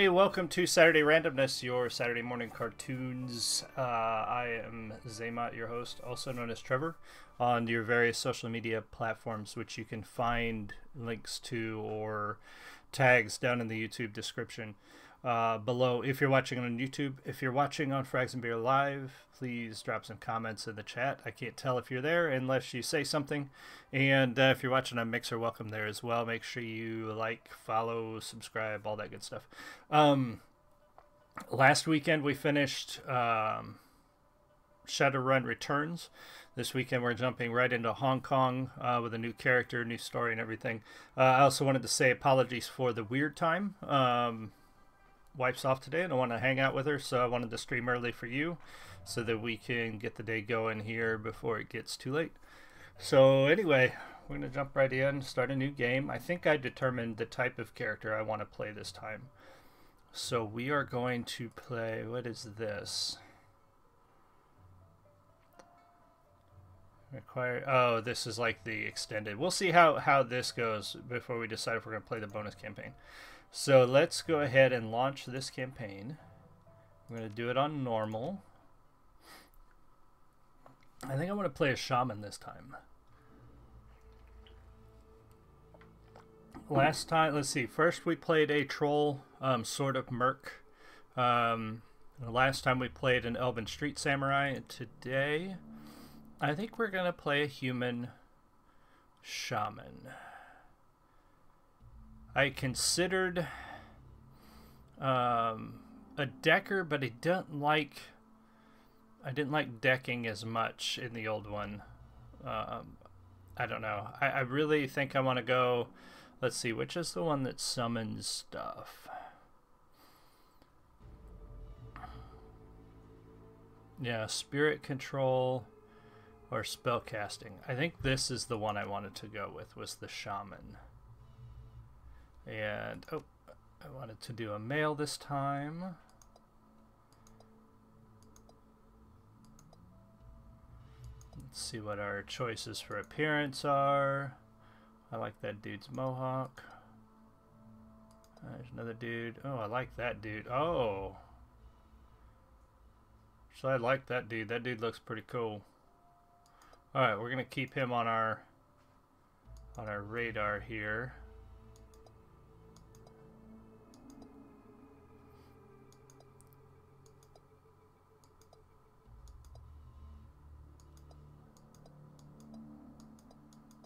Hey, welcome to Saturday Randomness, your Saturday morning cartoons. I am Xamot, your host, also known as Trevor, on your various social media platforms, which you can find links to or tags down in the YouTube description below. If you're watching on YouTube, if you're watching on Frags and Beer Live, please drop some comments in the chat. I can't tell if you're there unless you say something. And if you're watching on Mixer, welcome there as well. Make sure you like, follow, subscribe, all that good stuff. Last weekend we finished Shadowrun Returns. This weekend we're jumping right into Hong Kong with a new character, new story, and everything. I also wanted to say apologies for the weird time. Wife's off today and I want to hang out with her, so I wanted to stream early for you so that we can get the day going here before it gets too late. So anyway, we're going to jump right in, start a new game. I think I determined the type of character I want to play this time. So we are going to play, what is this? Require, oh, this is like the extended. We'll see how this goes before we decide if we're going to play the bonus campaign. So let's go ahead and launch this campaign. I'm going to do it on normal. I think I want to play a shaman this time. Last time, let's see, first we played a troll, sort of merc. Last time we played an elven street samurai. And today, I think we're going to play a human shaman. I considered a decker, but I didn't like decking as much in the old one. I don't know. I really think I want to go. Let's see, which is the one that summons stuff? Yeah, spirit control or spell casting. I think this is the one I wanted to go with, was the shaman. And, oh, I wanted to do a male this time. Let's see what our choices for appearance are. I like that dude's mohawk. There's another dude. Oh, I like that dude. Oh. So I like that dude. That dude looks pretty cool. Alright, we're going to keep him on our radar here.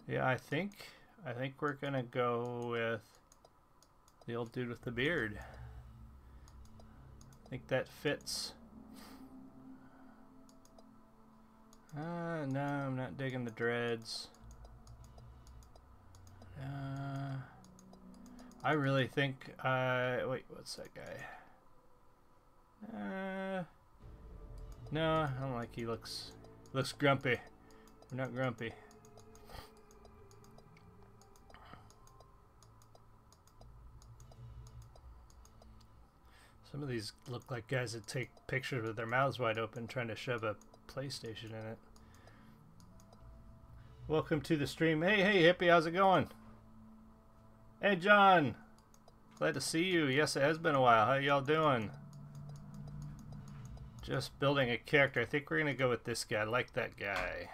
Yeah, I think we're gonna go with the old dude with the beard. I think that fits. No, I'm not digging the dreads. I really think wait, what's that guy? No, I don't like he looks grumpy. We're not grumpy. Some of these look like guys that take pictures with their mouths wide open trying to shove a PlayStation in it. Welcome to the stream. Hey, hippie, how's it going? Hey, John. Glad to see you. Yes, it has been a while. How y'all doing? Just building a character. I think we're going to go with this guy. I like that guy.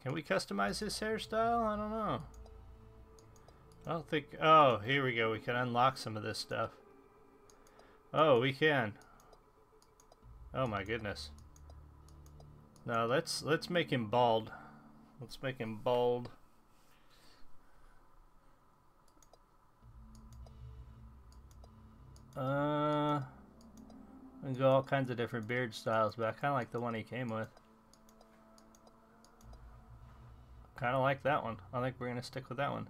Can we customize his hairstyle? I don't know. I don't think... Oh, here we go. We can unlock some of this stuff. Oh, we can. Oh my goodness. No, let's make him bald. Let's make him bald. And go all kinds of different beard styles, but I kind of like the one he came with. Kind of like that one. I think we're going to stick with that one.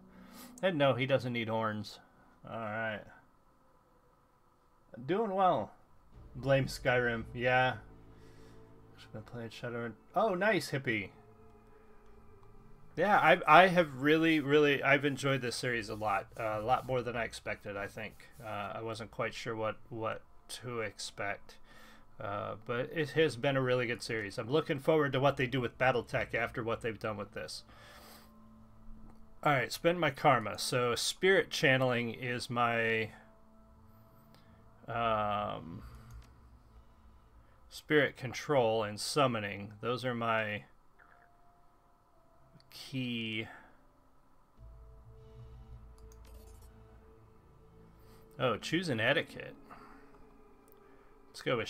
And no, he doesn't need horns. Alright. Doing well. Blame Skyrim. Yeah. Just been playing Shadowrun. Oh, nice, hippie. Yeah, I have really I've enjoyed this series a lot more than I expected. I think I wasn't quite sure what to expect, but it has been a really good series. I'm looking forward to what they do with BattleTech after what they've done with this. Alright, spend my karma. So spirit channeling is my spirit control, and summoning. Those are my key. Oh, choose an etiquette. Let's go with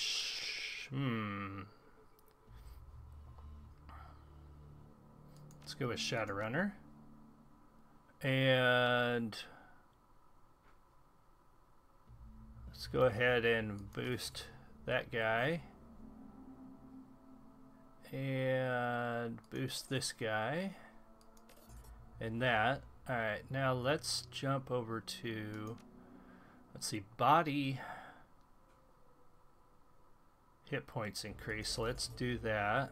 Let's go with Shadowrunner. And let's go ahead and boost that guy. And boost this guy. And that. Alright, now let's jump over to, let's see, body hit points increase. So let's do that.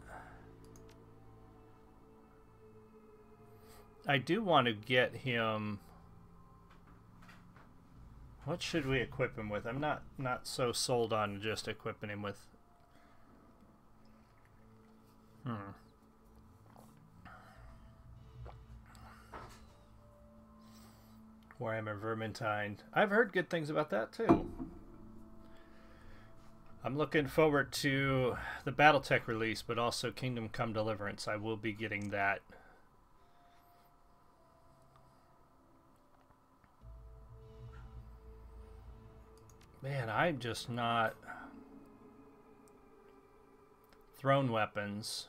I do want to get him. What should we equip him with? I'm not so sold on just equipping him with. Warhammer Vermintide. I've heard good things about that too. I'm looking forward to the BattleTech release, but also Kingdom Come Deliverance. I will be getting that. Man, I'm just not. Thrown weapons.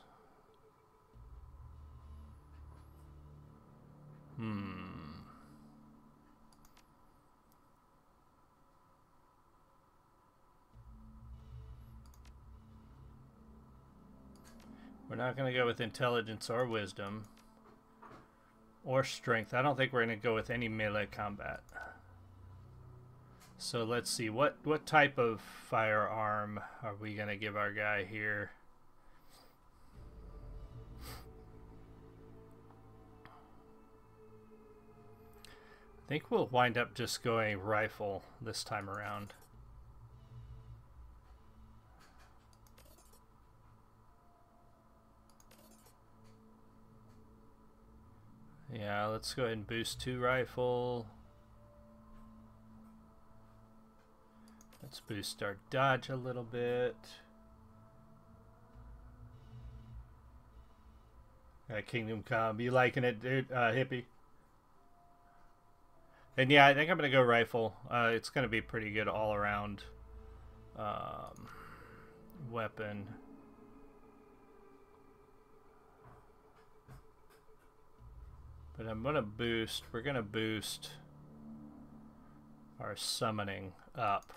We're not going to go with intelligence or wisdom or strength. I don't think we're going to go with any melee combat. So let's see, what type of firearm are we going to give our guy here? I think we'll wind up just going rifle this time around. Yeah, let's go ahead and boost 2 rifle. Let's boost our dodge a little bit. Kingdom Come, you liking it, dude? Hippie. And yeah, I think I'm gonna go rifle. It's gonna be pretty good all around weapon. But I'm gonna boost. We're gonna boost our summoning up.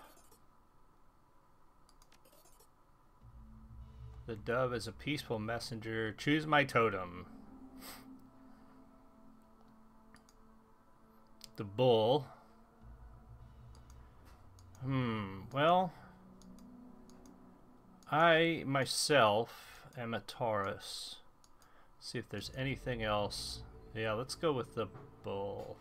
The dove is a peaceful messenger. Choose my totem. The bull. Well, I myself am a Taurus. See if there's anything else. Yeah, let's go with the bull.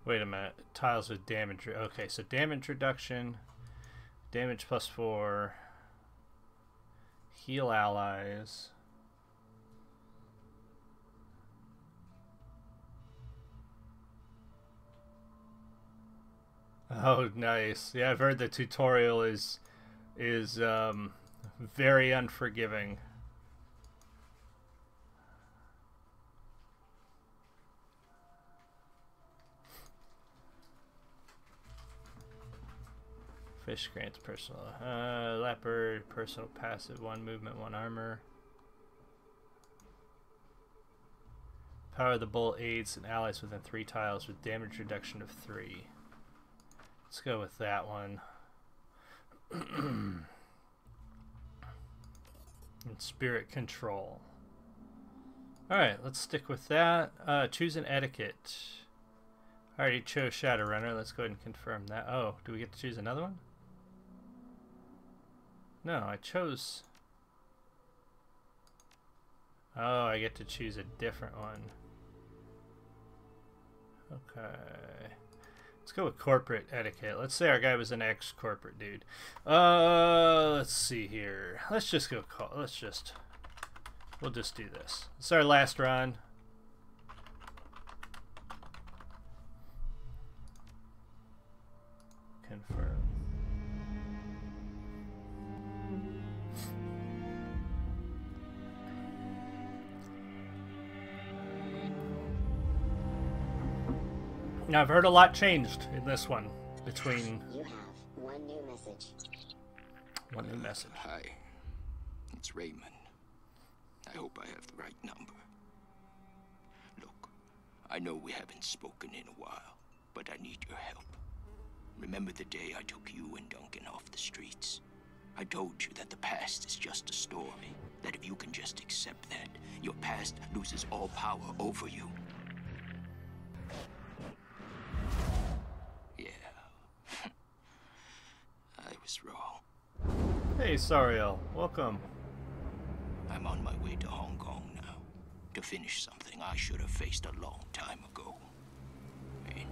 Wait a minute. Tiles with damage. Okay, so damage reduction. Damage +4. Heal allies. Oh, nice. Yeah, I've heard the tutorial is very unforgiving. Fish grants personal. Leopard, personal passive, 1 movement, 1 armor. Power of the bull aids and allies within 3 tiles with damage reduction of 3. Let's go with that one. And spirit control. Alright, let's stick with that. Choose an etiquette. I already chose Shadowrunner. Let's go ahead and confirm that. Oh, do we get to choose another one? No, I chose... Oh, I get to choose a different one. Okay. Let's go with corporate etiquette. Let's say our guy was an ex-corporate dude. Let's see here. Let's just we'll just do this. It's our last run. Confirm. Now, I've heard a lot changed in this one between... You have one new message. One new message. Hi, it's Raymond. I hope I have the right number. Look, I know we haven't spoken in a while, but I need your help. Remember the day I took you and Duncan off the streets? I told you that the past is just a story, that if you can just accept that, your past loses all power over you. Yeah. I was wrong. Hey, Sariel. Welcome. I'm on my way to Hong Kong now, to finish something I should have faced a long time ago. And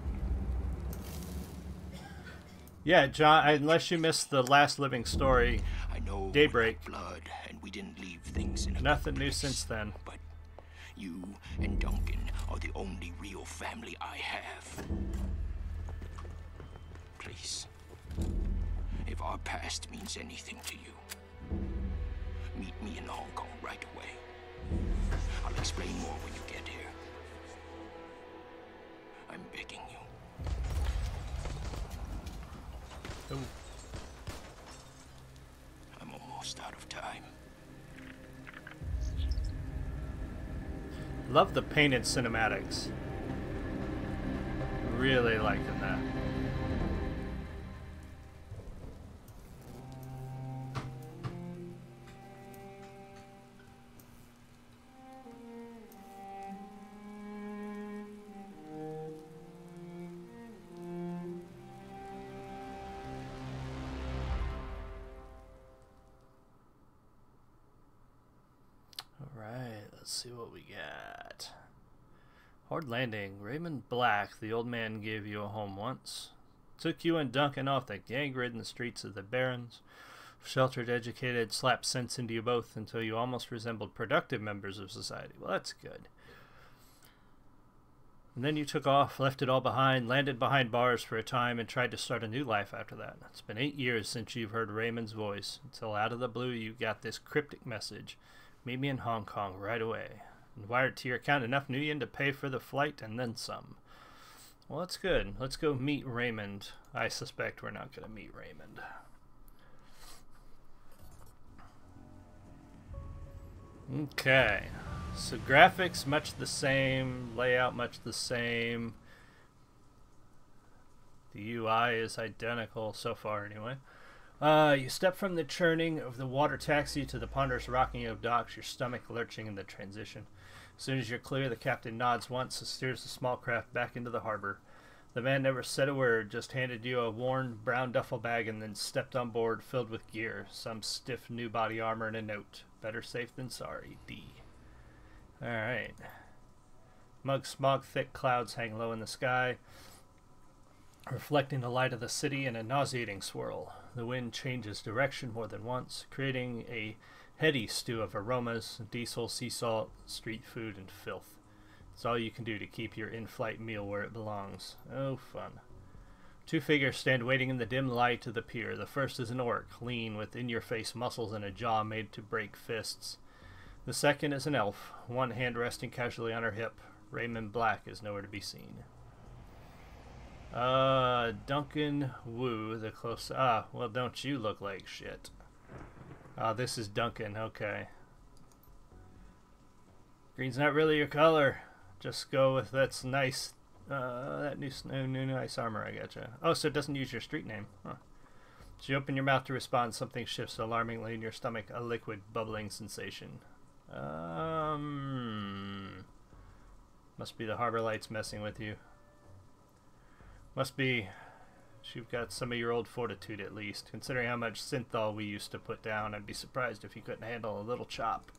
yeah, John, unless you missed the last living story, I know Daybreak. Blood, and we didn't leave things in a Nothing good new place, since then. But you and Duncan are the only real family I have. Please, if our past means anything to you, meet me in Hong Kong right away. I'll explain more when you get here. I'm begging you. Oh. I'm almost out of time. Love the painted cinematics. Really liking that. Let's see what we got. Horde Landing. Raymond Black, the old man, gave you a home once. Took you and Duncan off the gang-ridden streets of the Barrens. Sheltered, educated, slapped sense into you both until you almost resembled productive members of society. Well, that's good. And then you took off, left it all behind, landed behind bars for a time, and tried to start a new life after that. It's been 8 years since you've heard Raymond's voice, until out of the blue you got this cryptic message. Meet me in Hong Kong right away. And wired to your account enough new yen to pay for the flight and then some. Well, that's good. Let's go meet Raymond. I suspect we're not going to meet Raymond. Okay. So graphics much the same. Layout much the same. The UI is identical so far anyway. You step from the churning of the water taxi to the ponderous rocking of docks, your stomach lurching in the transition. As soon as you're clear, the captain nods once and steers the small craft back into the harbor. The man never said a word, just handed you a worn brown duffel bag and then stepped on board filled with gear, some stiff new body armor and a note. Better safe than sorry, D. Alright. Mug smog thick clouds hang low in the sky, reflecting the light of the city in a nauseating swirl. The wind changes direction more than once, creating a heady stew of aromas, diesel, sea salt, street food, and filth. It's all you can do to keep your in-flight meal where it belongs. Oh, fun. Two figures stand waiting in the dim light of the pier. The first is an orc, lean, with in-your-face muscles and a jaw made to break fists. The second is an elf, one hand resting casually on her hip. Raymond Black is nowhere to be seen. Duncan Wu, the close... well, don't you look like shit. This is Duncan, okay. Green's not really your color. Just go with that's nice, that new nice armor, I gotcha. Oh, so it doesn't use your street name. Huh. As you open your mouth to respond, something shifts alarmingly in your stomach, a liquid, bubbling sensation. Must be the harbor lights messing with you. Must be you've got some of your old fortitude at least. Considering how much synthol we used to put down, I'd be surprised if you couldn't handle a little chop.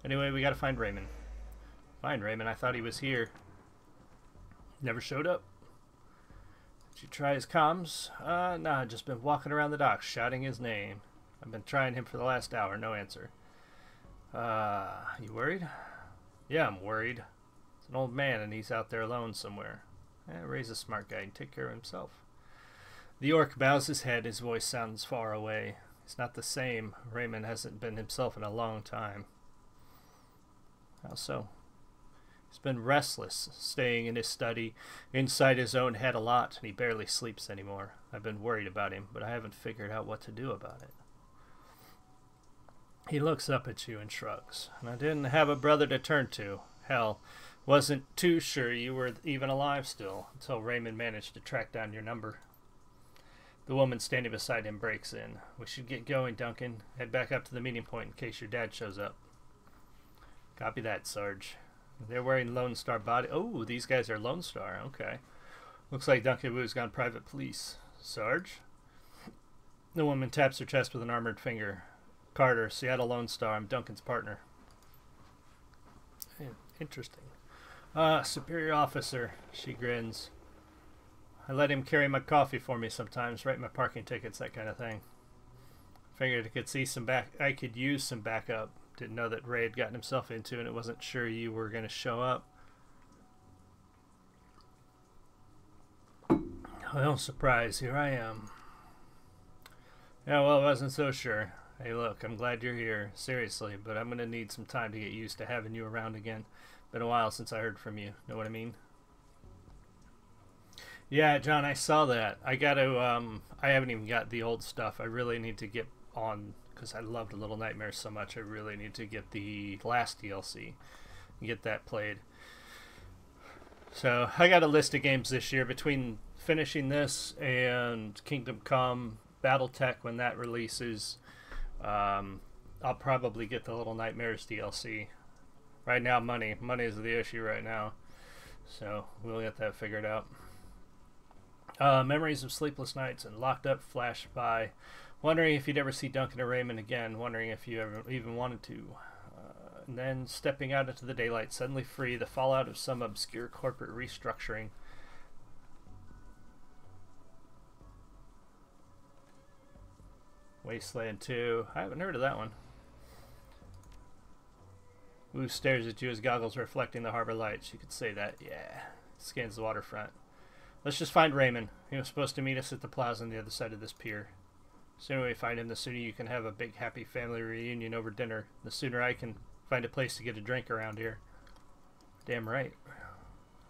Anyway, we gotta find Raymond. Find Raymond? I thought he was here. Never showed up. Did you try his comms? Nah, I've just been walking around the docks shouting his name. I've been trying him for the last hour, no answer. You worried? Yeah, I'm worried. It's an old man and he's out there alone somewhere. Ray's a smart guy and take care of himself. The orc bows his head, his voice sounds far away. He's not the same. Raymond hasn't been himself in a long time. How so? He's been restless, staying in his study, inside his own head a lot, and he barely sleeps anymore. I've been worried about him, but I haven't figured out what to do about it. He looks up at you and shrugs. And I didn't have a brother to turn to. Hell, wasn't too sure you were even alive still, until Raymond managed to track down your number. The woman standing beside him breaks in. We should get going, Duncan. Head back up to the meeting point in case your dad shows up. Copy that, Sarge. They're wearing Lone Star body. Oh, these guys are Lone Star. Okay. Looks like Duncan Wu's gone private police. Sarge? The woman taps her chest with an armored finger. Carter, Seattle Lone Star. I'm Duncan's partner. Interesting. Superior officer. She grins. I let him carry my coffee for me sometimes, write my parking tickets, that kind of thing. Figured I could use some backup. Didn't know that Ray had gotten himself into and it wasn't sure you were going to show up. Well, surprise, here I am. Yeah, well, I wasn't so sure. Hey, look, I'm glad you're here, seriously, but I'm going to need some time to get used to having you around again. Been a while since I heard from you, know what I mean? Yeah, John, I saw that. I haven't even got the old stuff. I really need to get on, because I loved Little Nightmares so much, I really need to get the last DLC and get that played. So, I got a list of games this year between finishing this and Kingdom Come, Battletech when that releases. I'll probably get the Little Nightmares DLC. Right now, money. Money is the issue right now. So, we'll get that figured out. Memories of sleepless nights and locked up flash by. Wondering if you'd ever see Duncan or Raymond again. Wondering if you ever even wanted to. And then stepping out into the daylight, suddenly free. The fallout of some obscure corporate restructuring. Wasteland 2. I haven't heard of that one. Wu stares at you, his goggles reflecting the harbor lights. You could say that. Yeah. Scans the waterfront. Let's just find Raymond. He was supposed to meet us at the plaza on the other side of this pier. The sooner we find him, the sooner you can have a big happy family reunion over dinner. The sooner I can find a place to get a drink around here. Damn right.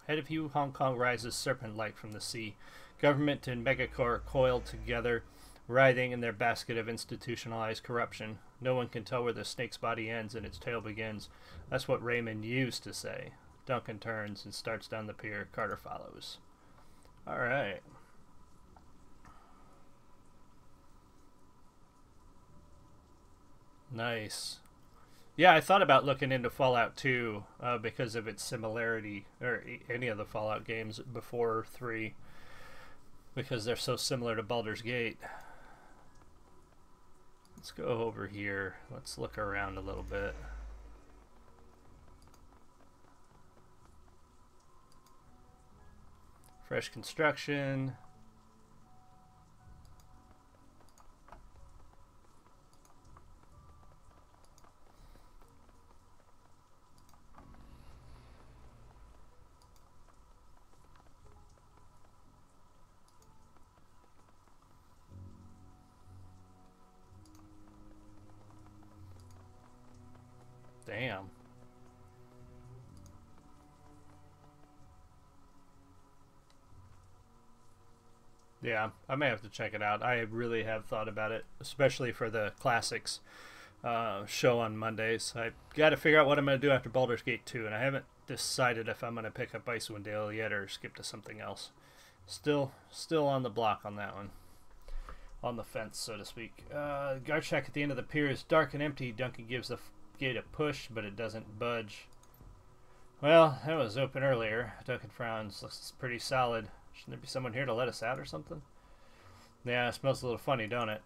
Ahead of you, Hong Kong rises serpent-like from the sea. Government and megacorp coiled together, writhing in their basket of institutionalized corruption. No one can tell where the snake's body ends and its tail begins. That's what Raymond used to say. Duncan turns and starts down the pier. Carter follows. Alright. Nice. Yeah, I thought about looking into Fallout 2 because of its similarity, or any of the Fallout games before 3, because they're so similar to Baldur's Gate. Let's go over here. Let's look around a little bit. Fresh construction. Damn. Yeah, I may have to check it out. I really have thought about it, especially for the classics show on Mondays. I got to figure out what I'm going to do after Baldur's Gate 2, and I haven't decided if I'm going to pick up Icewind Dale yet or skip to something else. Still on the block on that one. On the fence, so to speak. Guard shack at the end of the pier is dark and empty. Duncan gives the gate a push, but it doesn't budge. Well, that was open earlier. Duncan frowns. Looks pretty solid. Shouldn't there be someone here to let us out or something? Yeah, it smells a little funny, don't it?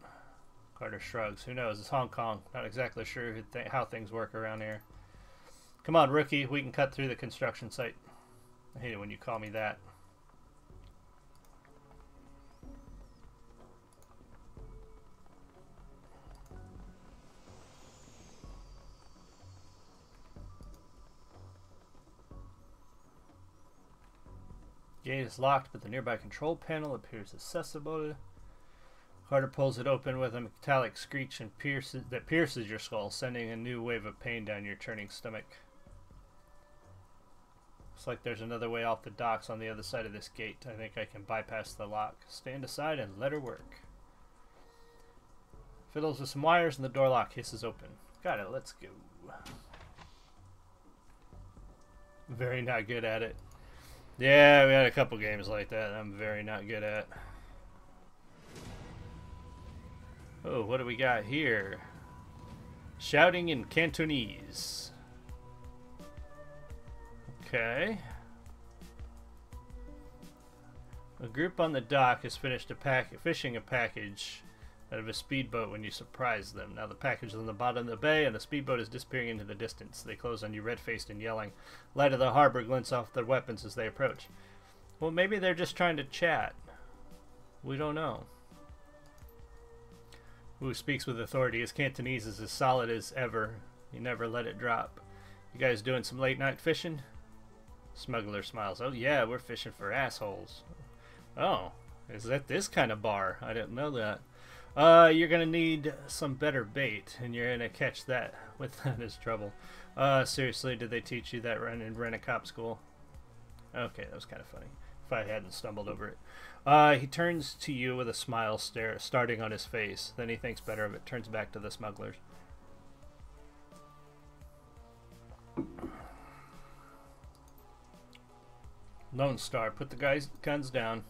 Carter shrugs. Who knows? It's Hong Kong. Not exactly sure how things work around here. Come on, rookie. We can cut through the construction site. I hate it when you call me that. Gate is locked, but the nearby control panel appears accessible. Carter pulls it open with a metallic screech and pierces your skull, sending a new wave of pain down your churning stomach. Looks like there's another way off the docks on the other side of this gate. I think I can bypass the lock. Stand aside and let her work. Fiddles with some wires and the door lock hisses open. Got it, let's go. Very not good at it. Yeah, we had a couple games like that I'm very not good at. Oh, what do we got here? Shouting in Cantonese. Okay. A group on the dock has finished fishing a package out of a speedboat when you surprise them. Now the package is on the bottom of the bay and the speedboat is disappearing into the distance. They close on you red-faced and yelling. Light of the harbor glints off their weapons as they approach. Well, maybe they're just trying to chat. We don't know. Who speaks with authority? His Cantonese is as solid as ever. He never let it drop. You guys doing some late night fishing? Smuggler smiles. Oh yeah, we're fishing for assholes. Oh, is that this kind of bar? I didn't know that. You're gonna need some better bait, and you're gonna catch that. With that is trouble. Seriously, did they teach you that in Rent-A-Cop school? Okay, that was kind of funny. If I hadn't stumbled over it. He turns to you with a smile starting on his face. Then he thinks better of it, turns back to the smugglers. Lone Star, put the guns down.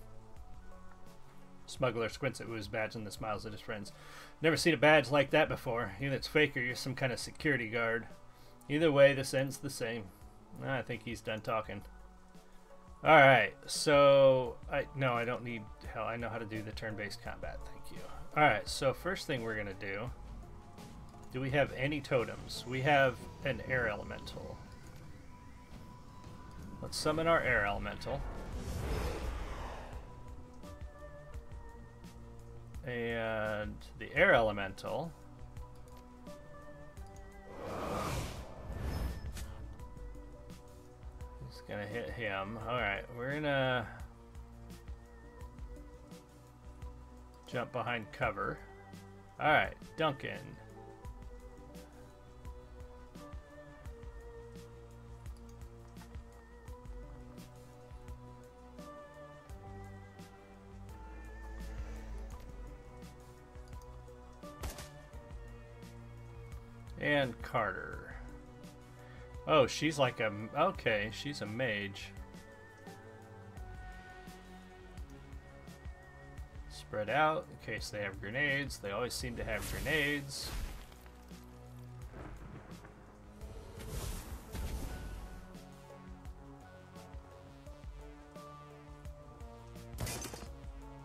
Smuggler squints at his badge and then smiles at his friends. Never seen a badge like that before. Either it's fake or you're some kind of security guard. Either way, this ends the same. I think he's done talking. Alright, so I don't need hell. I know how to do the turn-based combat. Thank you. Alright, so first thing we're gonna do we have any totems? We have an air elemental. Let's summon our air elemental. And the air elemental is gonna hit him. Alright, we're gonna jump behind cover. Alright, Duncan. And Carter. Oh, she's like a... Okay, she's a mage. Spread out in case they have grenades. They always seem to have grenades.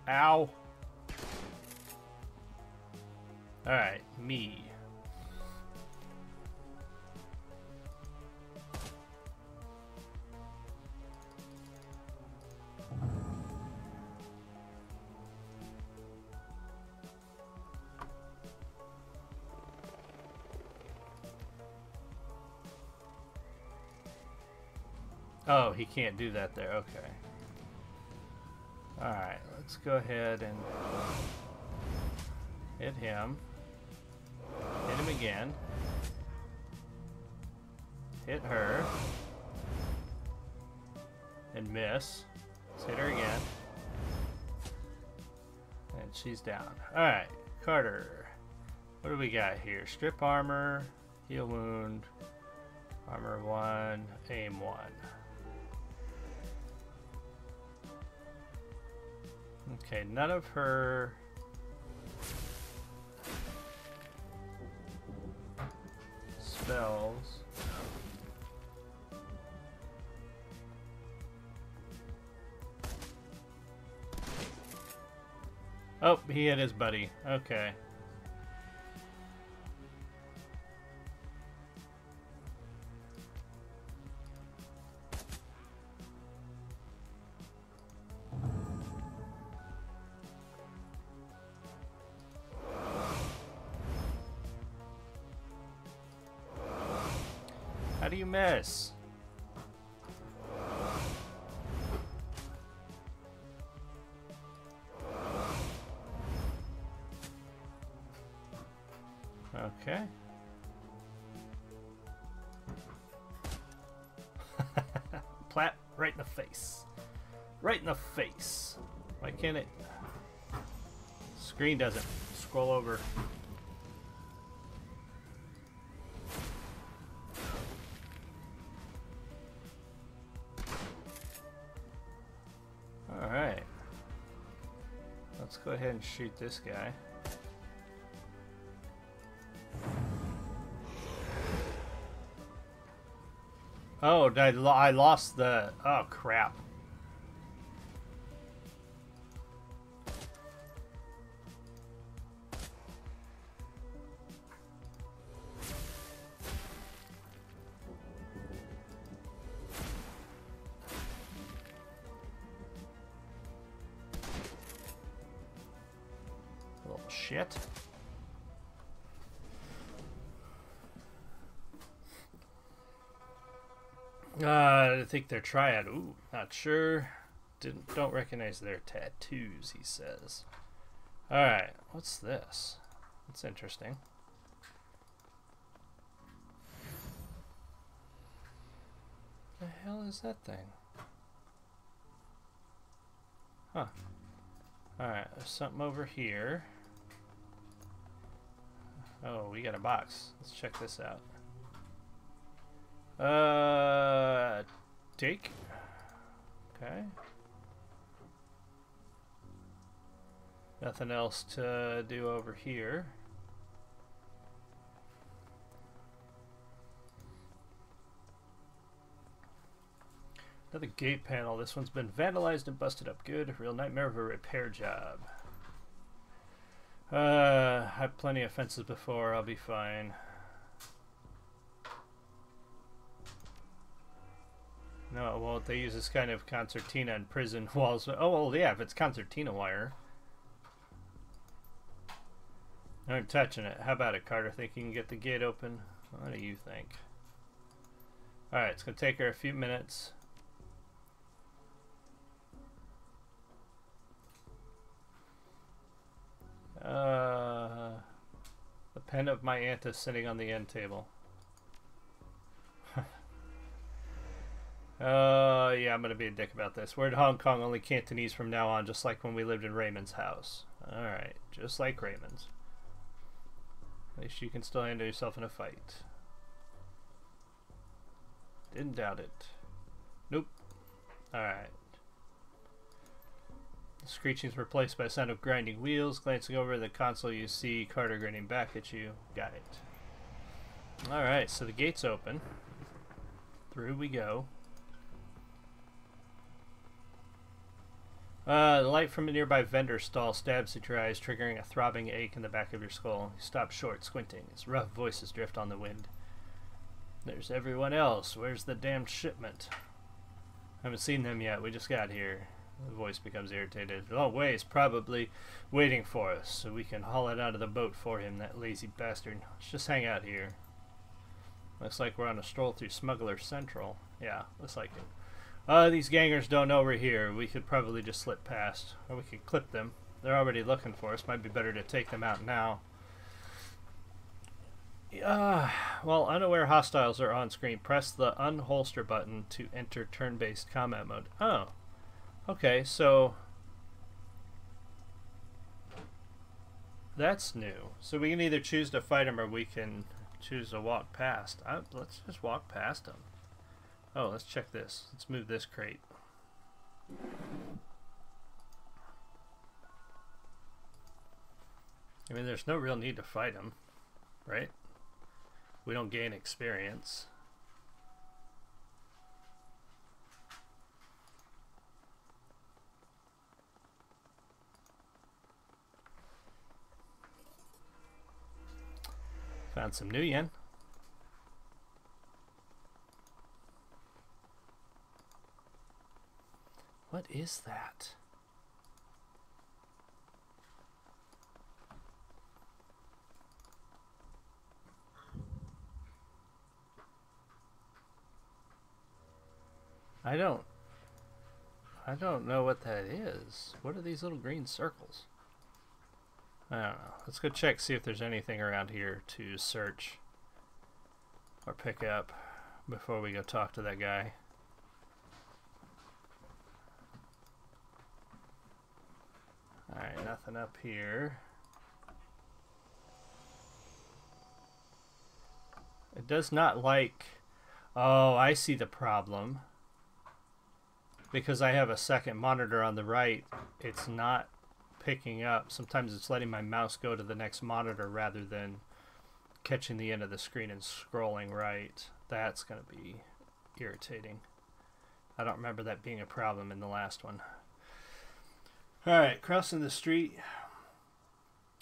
Ow. Alright, me. Oh, he can't do that there. Okay. Alright, let's go ahead and hit him. Hit him again. Hit her. And miss. Let's hit her again. And she's down. Alright, Carter. What do we got here? Strip armor, heal wound, armor 1, aim 1. Okay, none of her spells. Oh, he hit his buddy. Okay. How do you miss? Okay. Plat right in the face. Right in the face. Why can't it? Screen doesn't scroll over. Alright. Let's go ahead and shoot this guy. Oh, I lost the... Oh, crap. Little shit. I think they're triad. Ooh, not sure. Don't recognize their tattoos, he says. Alright, what's this? That's interesting. The hell is that thing? Huh. Alright, there's something over here. Oh, we got a box. Let's check this out. Take. Okay. Nothing else to do over here. Another gate panel. This one's been vandalized and busted up good. Real nightmare of a repair job. I've had plenty of fences before. I'll be fine. No, it won't. They use this kind of concertina in prison walls. Oh, well, yeah, if it's concertina wire. I'm touching it. How about it, Carter? Think you can get the gate open? What do you think? Alright, it's going to take her a few minutes. The pen of my aunt is sitting on the end table. Yeah, I'm gonna be a dick about this. We're in Hong Kong, only Cantonese from now on, just like when we lived in Raymond's house. Alright, just like Raymond's. At least you can still handle yourself in a fight. Didn't doubt it. Nope. Alright. The screeching's replaced by a sound of grinding wheels. Glancing over the console, you see Carter grinning back at you. Got it. Alright, so the gate's open. Through we go. The light from a nearby vendor stall stabs at your eyes, triggering a throbbing ache in the back of your skull. You stop short, squinting, as rough voices drift on the wind. There's everyone else. Where's the damned shipment? Haven't seen them yet. We just got here. The voice becomes irritated. Long ways, probably waiting for us, so we can haul it out of the boat for him, that lazy bastard. Let's just hang out here. Looks like we're on a stroll through Smuggler Central. Yeah, looks like it. These gangers don't know we're here. We could probably just slip past. Or we could clip them. They're already looking for us. Might be better to take them out now. Well, unaware hostiles are on screen. Press the unholster button to enter turn-based combat mode. Oh. Okay, so... that's new. So we can either choose to fight them or we can choose to walk past. Let's just walk past them. Oh, let's check this. Let's move this crate. I mean, there's no real need to fight them, right? We don't gain experience. Found some new yen. What is that? I don't know what that is. What are these little green circles? I don't know. Let's go check, see if there's anything around here to search or pick up before we go talk to that guy. Alright, nothing up here. It does not like... Oh, I see the problem. Because I have a second monitor on the right, it's not picking up. Sometimes it's letting my mouse go to the next monitor rather than catching the end of the screen and scrolling right. That's going to be irritating. I don't remember that being a problem in the last one. Alright, crossing the street.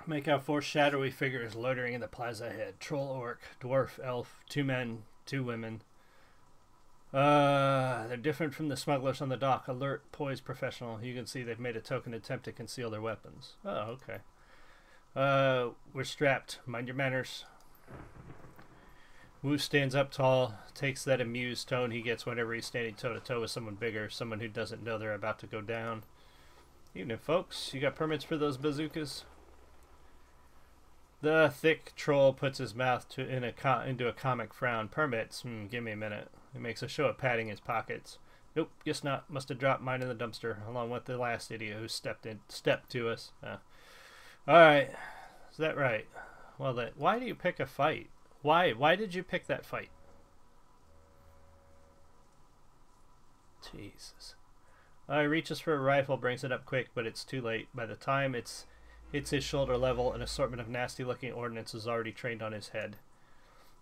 Make out 4 shadowy figures loitering in the plaza ahead. Troll, orc, dwarf, elf, 2 men, 2 women. They're different from the smugglers on the dock. Alert, poised, professional. You can see they've made a token attempt to conceal their weapons. Oh, okay. We're strapped. Mind your manners. Wu stands up tall, takes that amused tone he gets whenever he's standing toe-to-toe with someone bigger, someone who doesn't know they're about to go down. Evening, folks. You got permits for those bazookas? The thick troll puts his mouth into a comic frown. Permits? Give me a minute. He makes a show of patting his pockets. Nope, guess not. Must have dropped mine in the dumpster, along with the last idiot who stepped to us. Alright. Is that right? Well, why do you pick a fight? Why did you pick that fight? Jesus. He reaches for a rifle, brings it up quick, but it's too late. By the time it's his shoulder level, an assortment of nasty-looking ordnance is already trained on his head.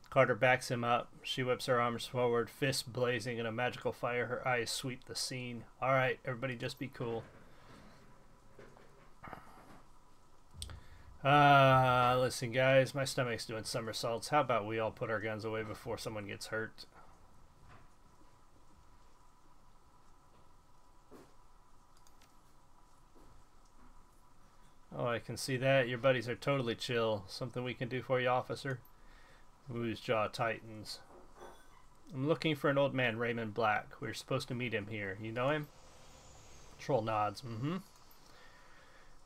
Carter backs him up. She whips her arms forward, fists blazing in a magical fire. Her eyes sweep the scene. All right, everybody just be cool. Listen, guys, my stomach's doing somersaults. How about we all put our guns away before someone gets hurt? Oh, I can see that. Your buddies are totally chill. Something we can do for you, officer? Wu's jaw tightens. I'm looking for an old man, Raymond Black. We're supposed to meet him here. You know him? Troll nods.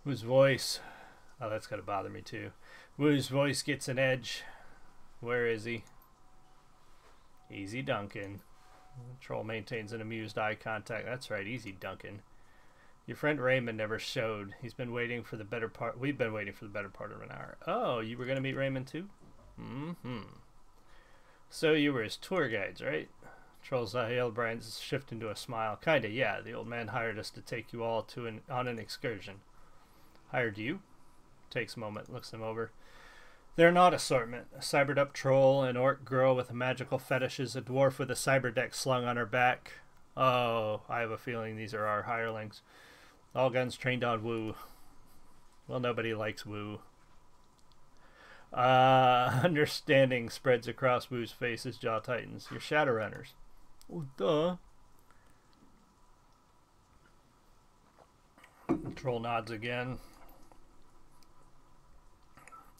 Wu's voice... Oh, that's going to bother me, too. Wu's voice gets an edge. Where is he? Easy, Duncan. Troll maintains an amused eye contact. That's right, easy, Duncan. Your friend Raymond never showed. He's been waiting for the better part. We've been waiting for the better part of an hour. Oh, you were going to meet Raymond too? So you were his tour guides, right? Troll's Hildebrand's shift into a smile. Kinda, yeah. The old man hired us to take you all on an excursion. Hired you? Takes a moment, looks them over. They're an odd assortment. A cybered up troll, an orc girl with magical fetishes, a dwarf with a cyber deck slung on her back. Oh, I have a feeling these are our hirelings. All guns trained on Wu. Well, nobody likes Wu. Understanding spreads across Wu's face. His jaw tightens. You're Shadowrunners. Oh, duh. The troll nods again.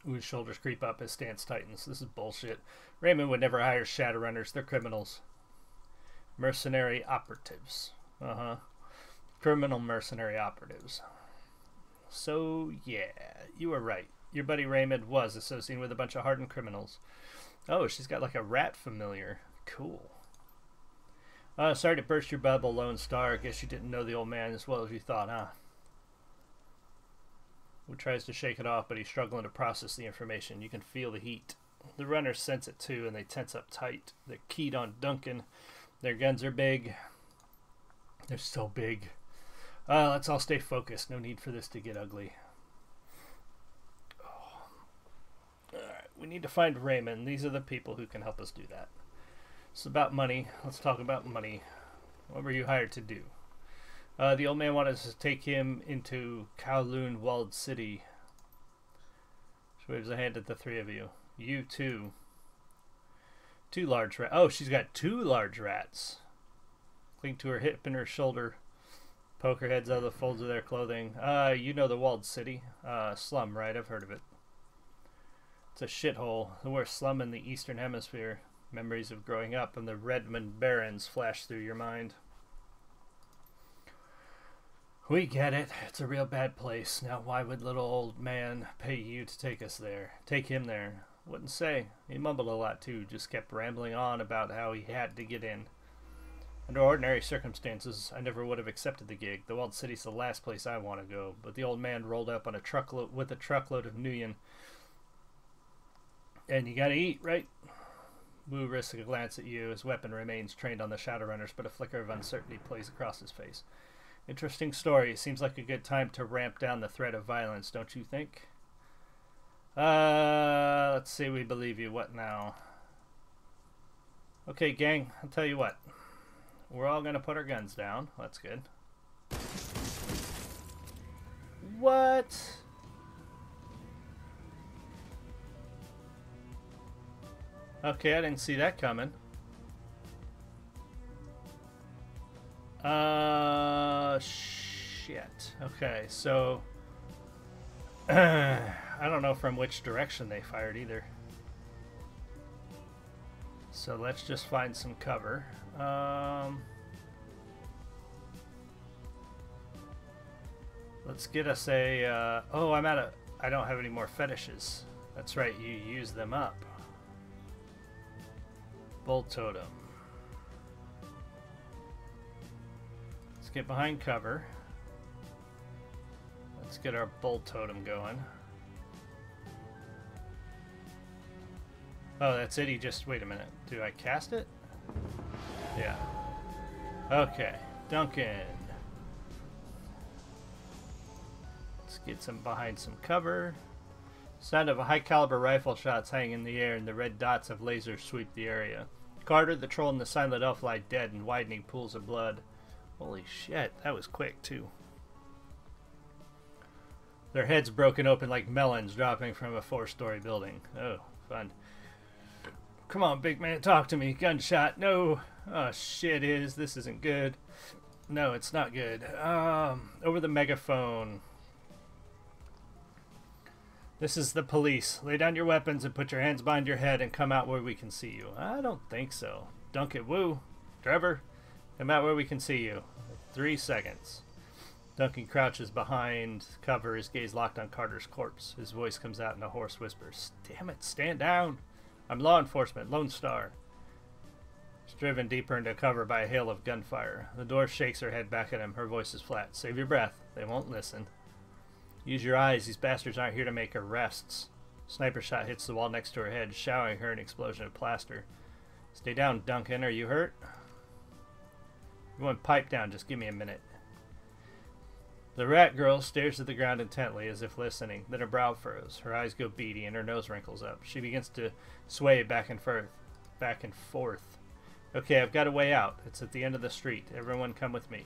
Wu's shoulders creep up. His stance tightens. This is bullshit. Raymond would never hire Shadowrunners. They're criminals. Mercenary operatives. Criminal mercenary operatives. So, yeah, you were right. Your buddy Raymond was associated with a bunch of hardened criminals. Oh, she's got like a rat familiar. Cool. Sorry to burst your bubble, Lone Star. Guess you didn't know the old man as well as you thought, huh? Who tries to shake it off, but he's struggling to process the information. You can feel the heat. The runners sense it too, and they tense up tight. They're keyed on Duncan. Their guns are big. They're so big. Let's all stay focused. No need for this to get ugly. Alright, we need to find Raymond. These are the people who can help us do that. It's about money. Let's talk about money. What were you hired to do? The old man wanted us to take him into Kowloon Walled City. She waves a hand at the three of you. You too. 2 large rats. Oh, she's got 2 large rats. Cling to her hip and her shoulder. Poke her heads out of the folds of their clothing. You know the Walled City. Slum, right? I've heard of it. It's a shithole. The worst slum in the Eastern Hemisphere. Memories of growing up and the Redmond Barrens flash through your mind. We get it. It's a real bad place. Now why would little old man pay you to take us there? Take him there. Wouldn't say. He mumbled a lot too, just kept rambling on about how he had to get in. Under ordinary circumstances, I never would have accepted the gig. The walled city's the last place I want to go. But the old man rolled up on a truckload with a truckload of Nuyen. And you gotta eat, right? Wu risks a glance at you. His weapon remains trained on the Shadowrunners, but a flicker of uncertainty plays across his face. Interesting story. Seems like a good time to ramp down the threat of violence, don't you think? Let's see. We believe you. What now? Okay, gang. I'll tell you what. We're all gonna put our guns down. That's good. What? Okay, I didn't see that coming. Shit. Okay, so I don't know from which direction they fired either. So let's just find some cover. Let's get us a oh, I don't have any more fetishes. That's right, you use them up. Bolt totem. Let's get behind cover. Let's get our bolt totem going. Oh, that's it. He just... Wait a minute. Do I cast it? Yeah. Okay. Duncan. Let's get some behind some cover. Sound of a high-caliber rifle shots hang in the air, and the red dots of lasers sweep the area. Carter, the troll, and the silent elf lie dead in widening pools of blood. Holy shit, that was quick, too. Their heads broken open like melons dropping from a 4-story building. Oh, fun. Come on, big man, talk to me. Gunshot. No. Oh, shit, this isn't good. No, it's not good. Over the megaphone. This is the police. Lay down your weapons and put your hands behind your head and come out where we can see you. I don't think so. Duncan, Wu. Trevor, come out where we can see you. 3 seconds. Duncan crouches behind cover, his gaze locked on Carter's corpse. His voice comes out in a hoarse whisper. Damn it, stand down. I'm law enforcement, Lone Star. She's driven deeper into cover by a hail of gunfire. The dwarf shakes her head back at him. Her voice is flat. Save your breath. They won't listen. Use your eyes. These bastards aren't here to make arrests. Sniper shot hits the wall next to her head, showering her an explosion of plaster. Stay down, Duncan. Are you hurt? Everyone pipe down. Just give me a minute. The rat girl stares at the ground intently as if listening. Then her brow furrows. Her eyes go beady and her nose wrinkles up. She begins to sway back and forth. Okay, I've got a way out. It's at the end of the street. Everyone come with me.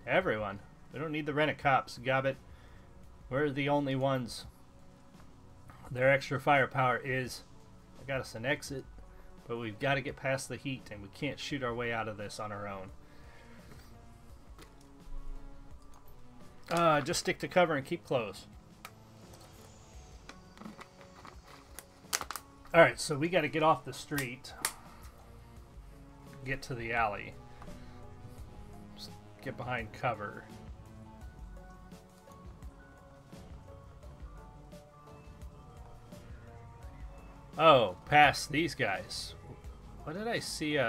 Everyone? We don't need the rented cops, Gobbit. We're the only ones. Their extra firepower is... I got us an exit, but we've got to get past the heat, and we can't shoot our way out of this on our own. Just stick to cover and keep close. Alright, so we got to get off the street. Get to the alley. Just get behind cover. Oh, past these guys. What did I see?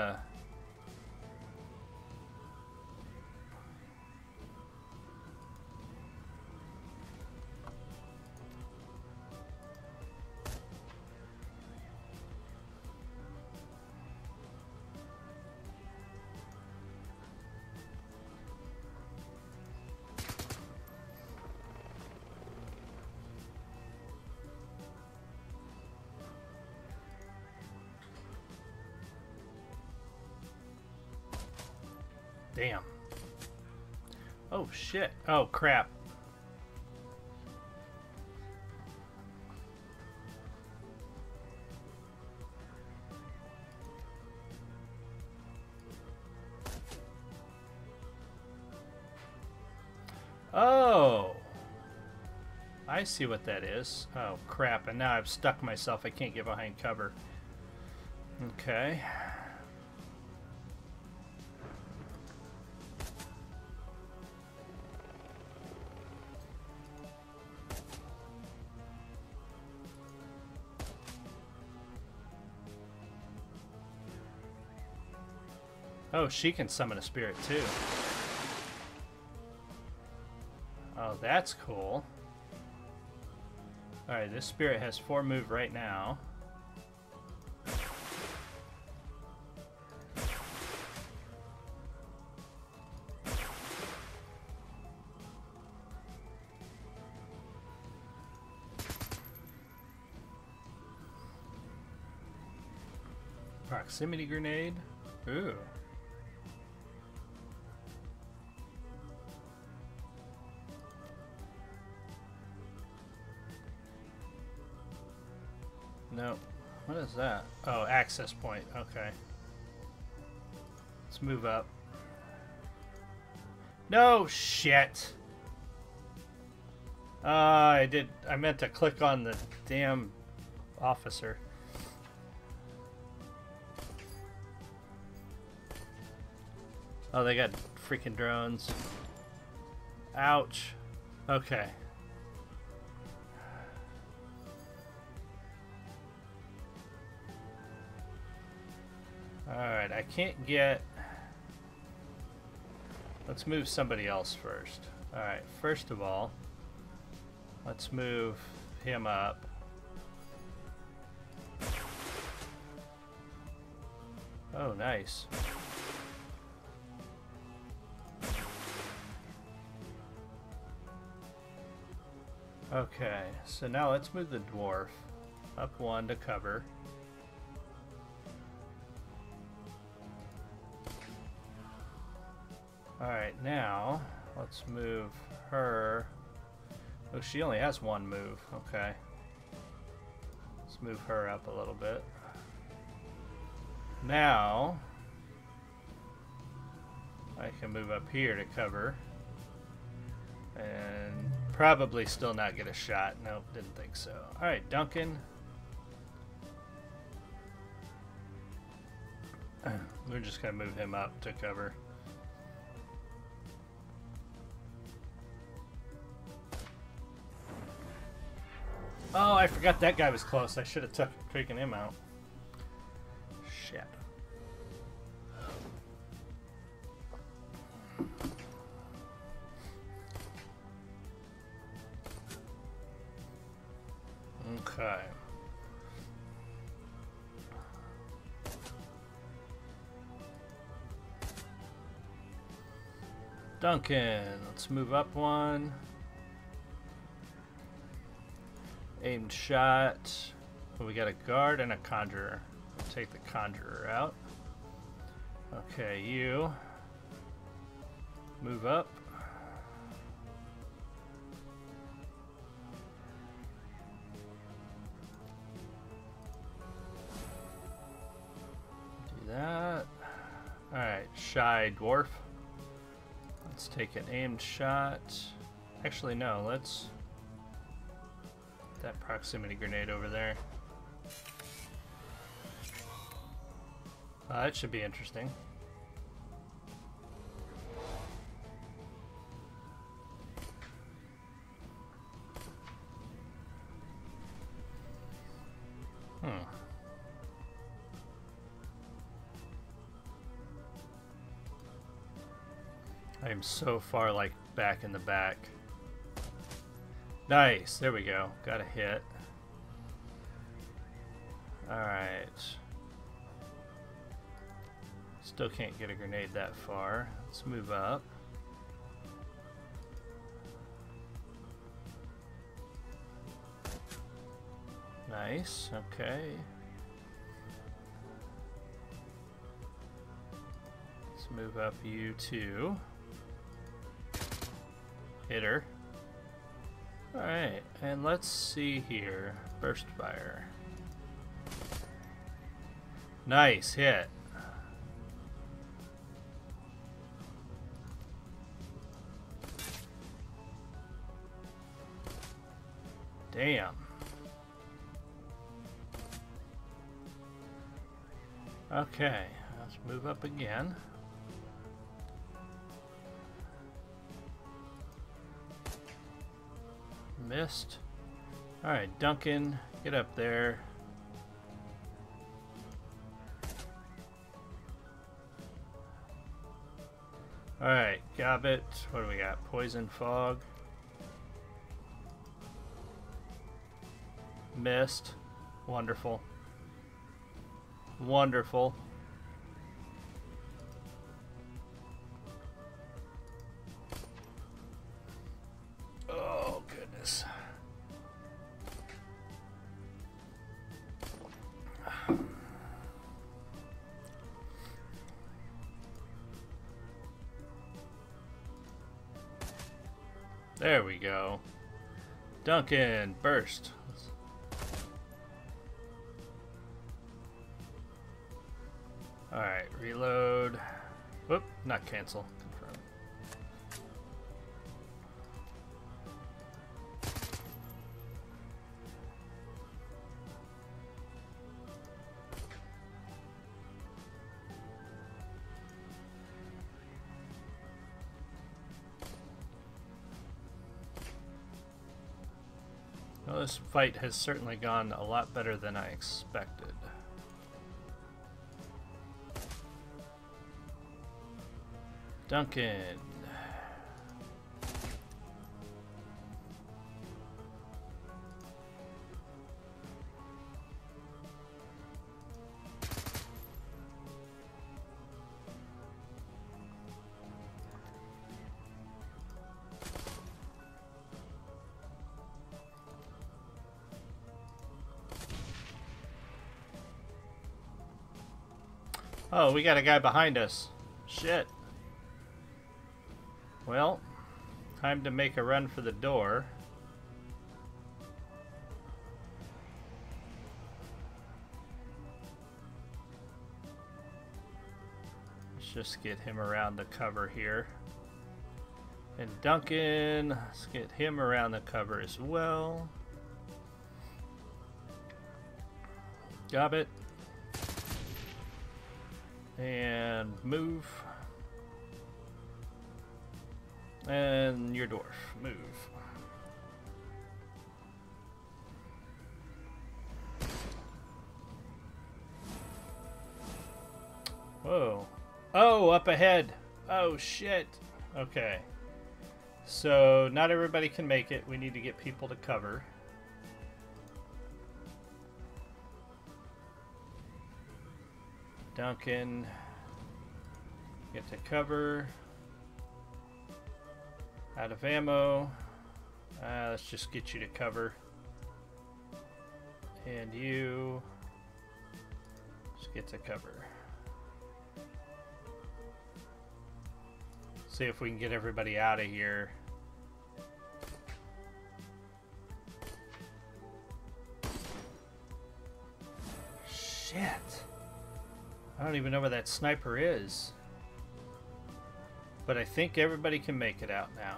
Damn. Oh, shit. Oh, crap. Oh. I see what that is. Oh, crap. And now I've stuck myself. I can't get behind cover. Okay. Oh, she can summon a spirit too. Oh, that's cool. Alright, this spirit has 4 move right now. Proximity grenade. Ooh. No. What is that? Oh, access point. Okay. Let's move up. No shit. I meant to click on the damn officer. Oh, they got freaking drones. Ouch. Okay. Alright, I can't get... Let's move somebody else first. Alright, first of all, let's move him up. Oh, nice. Okay, so now let's move the dwarf up 1 to cover. Alright, now let's move her. Oh, she only has 1 move. Okay. Let's move her up a little bit. Now I can move up here to cover. And probably still not get a shot. Nope, didn't think so. Alright, Duncan. We're just going to move him up to cover. Oh, I forgot that guy was close. I should have taken him out. Shit. Okay. Duncan, let's move up 1. Aimed shot. Well, we got a guard and a conjurer. We'll take the conjurer out. Okay, you move up. Do that. Alright, shy dwarf. Let's take an aimed shot. Actually, no, let's... that proximity grenade over there. That should be interesting. I am so far like back in the back. Nice, there we go. Got a hit. Alright. Still can't get a grenade that far. Let's move up. Nice, okay. Let's move up you too. Hit her. Alright, and let's see here. Burst fire. Nice hit. Damn. Okay, let's move up again. Missed. Alright, Duncan, get up there. Alright, Gobbit. What do we got? Poison Fog. Mist. Wonderful. Wonderful. Oh, goodness. There we go. Duncan, burst. Alright, reload. Whoop, not cancel. Confirm. Well, this fight has certainly gone a lot better than I expected. Duncan. Oh, we got a guy behind us. Shit. Well, time to make a run for the door. Let's just get him around the cover here. And Duncan, let's get him around the cover as well. Gobbit. And move. And your dwarf, move. Whoa. Oh, up ahead. Oh, shit. Okay. So, not everybody can make it. We need to get people to cover. Duncan. Get to cover. Out of ammo. Let's just get you to cover. And you just get to cover. See if we can get everybody out of here. Shit. I don't even know where that sniper is. But I think everybody can make it out now.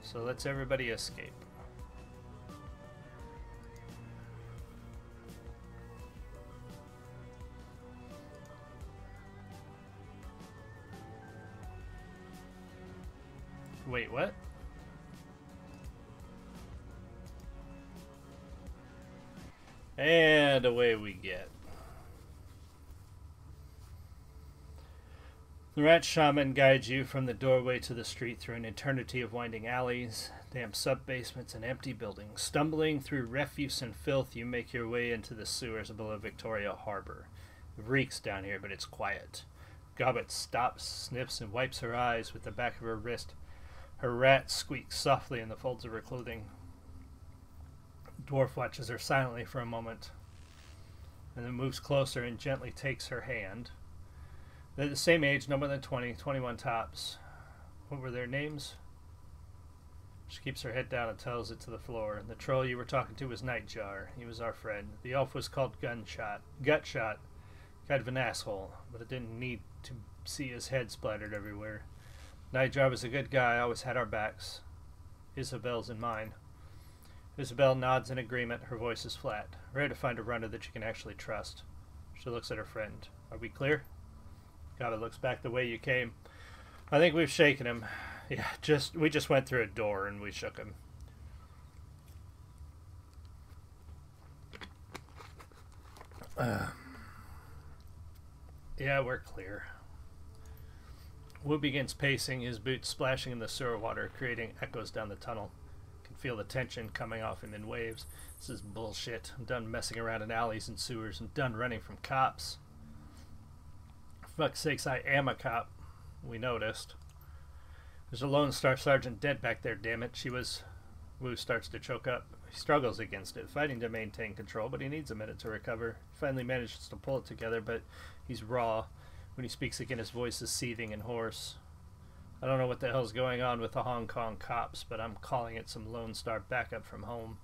So let's everybody escape. Wait, what? And away we get. The rat shaman guides you from the doorway to the street through an eternity of winding alleys, damp sub-basements, and empty buildings. Stumbling through refuse and filth, you make your way into the sewers below Victoria Harbor. It reeks down here, but it's quiet. Gobbet stops, sniffs, and wipes her eyes with the back of her wrist. Her rat squeaks softly in the folds of her clothing. Dwarf watches her silently for a moment, and then moves closer and gently takes her hand. They're the same age, no more than 20, 21 tops. What were their names? She keeps her head down and tells it to the floor. The troll you were talking to was Nightjar. He was our friend. The elf was called Gutshot. Kind of an asshole, but it didn't need to see his head splattered everywhere. Nightjar was a good guy, always had our backs. Isabel's in mine. Isabel nods in agreement. Her voice is flat. Rare to find a runner that you can actually trust. She looks at her friend. Are we clear? God, it looks back the way you came. I think we've shaken him. Yeah, we just went through a door and we shook him. Yeah, we're clear. Wu begins pacing, his boots splashing in the sewer water, creating echoes down the tunnel. You can feel the tension coming off him in waves. This is bullshit. I'm done messing around in alleys and sewers. I'm done running from cops. For fuck's sakes, I am a cop. We noticed. There's a Lone Star Sergeant dead back there, damn it. Wu starts to choke up. He struggles against it, fighting to maintain control, but he needs a minute to recover. He finally manages to pull it together, but he's raw. When he speaks again, his voice is seething and hoarse. I don't know what the hell's going on with the Hong Kong cops, but I'm calling it some Lone Star backup from home.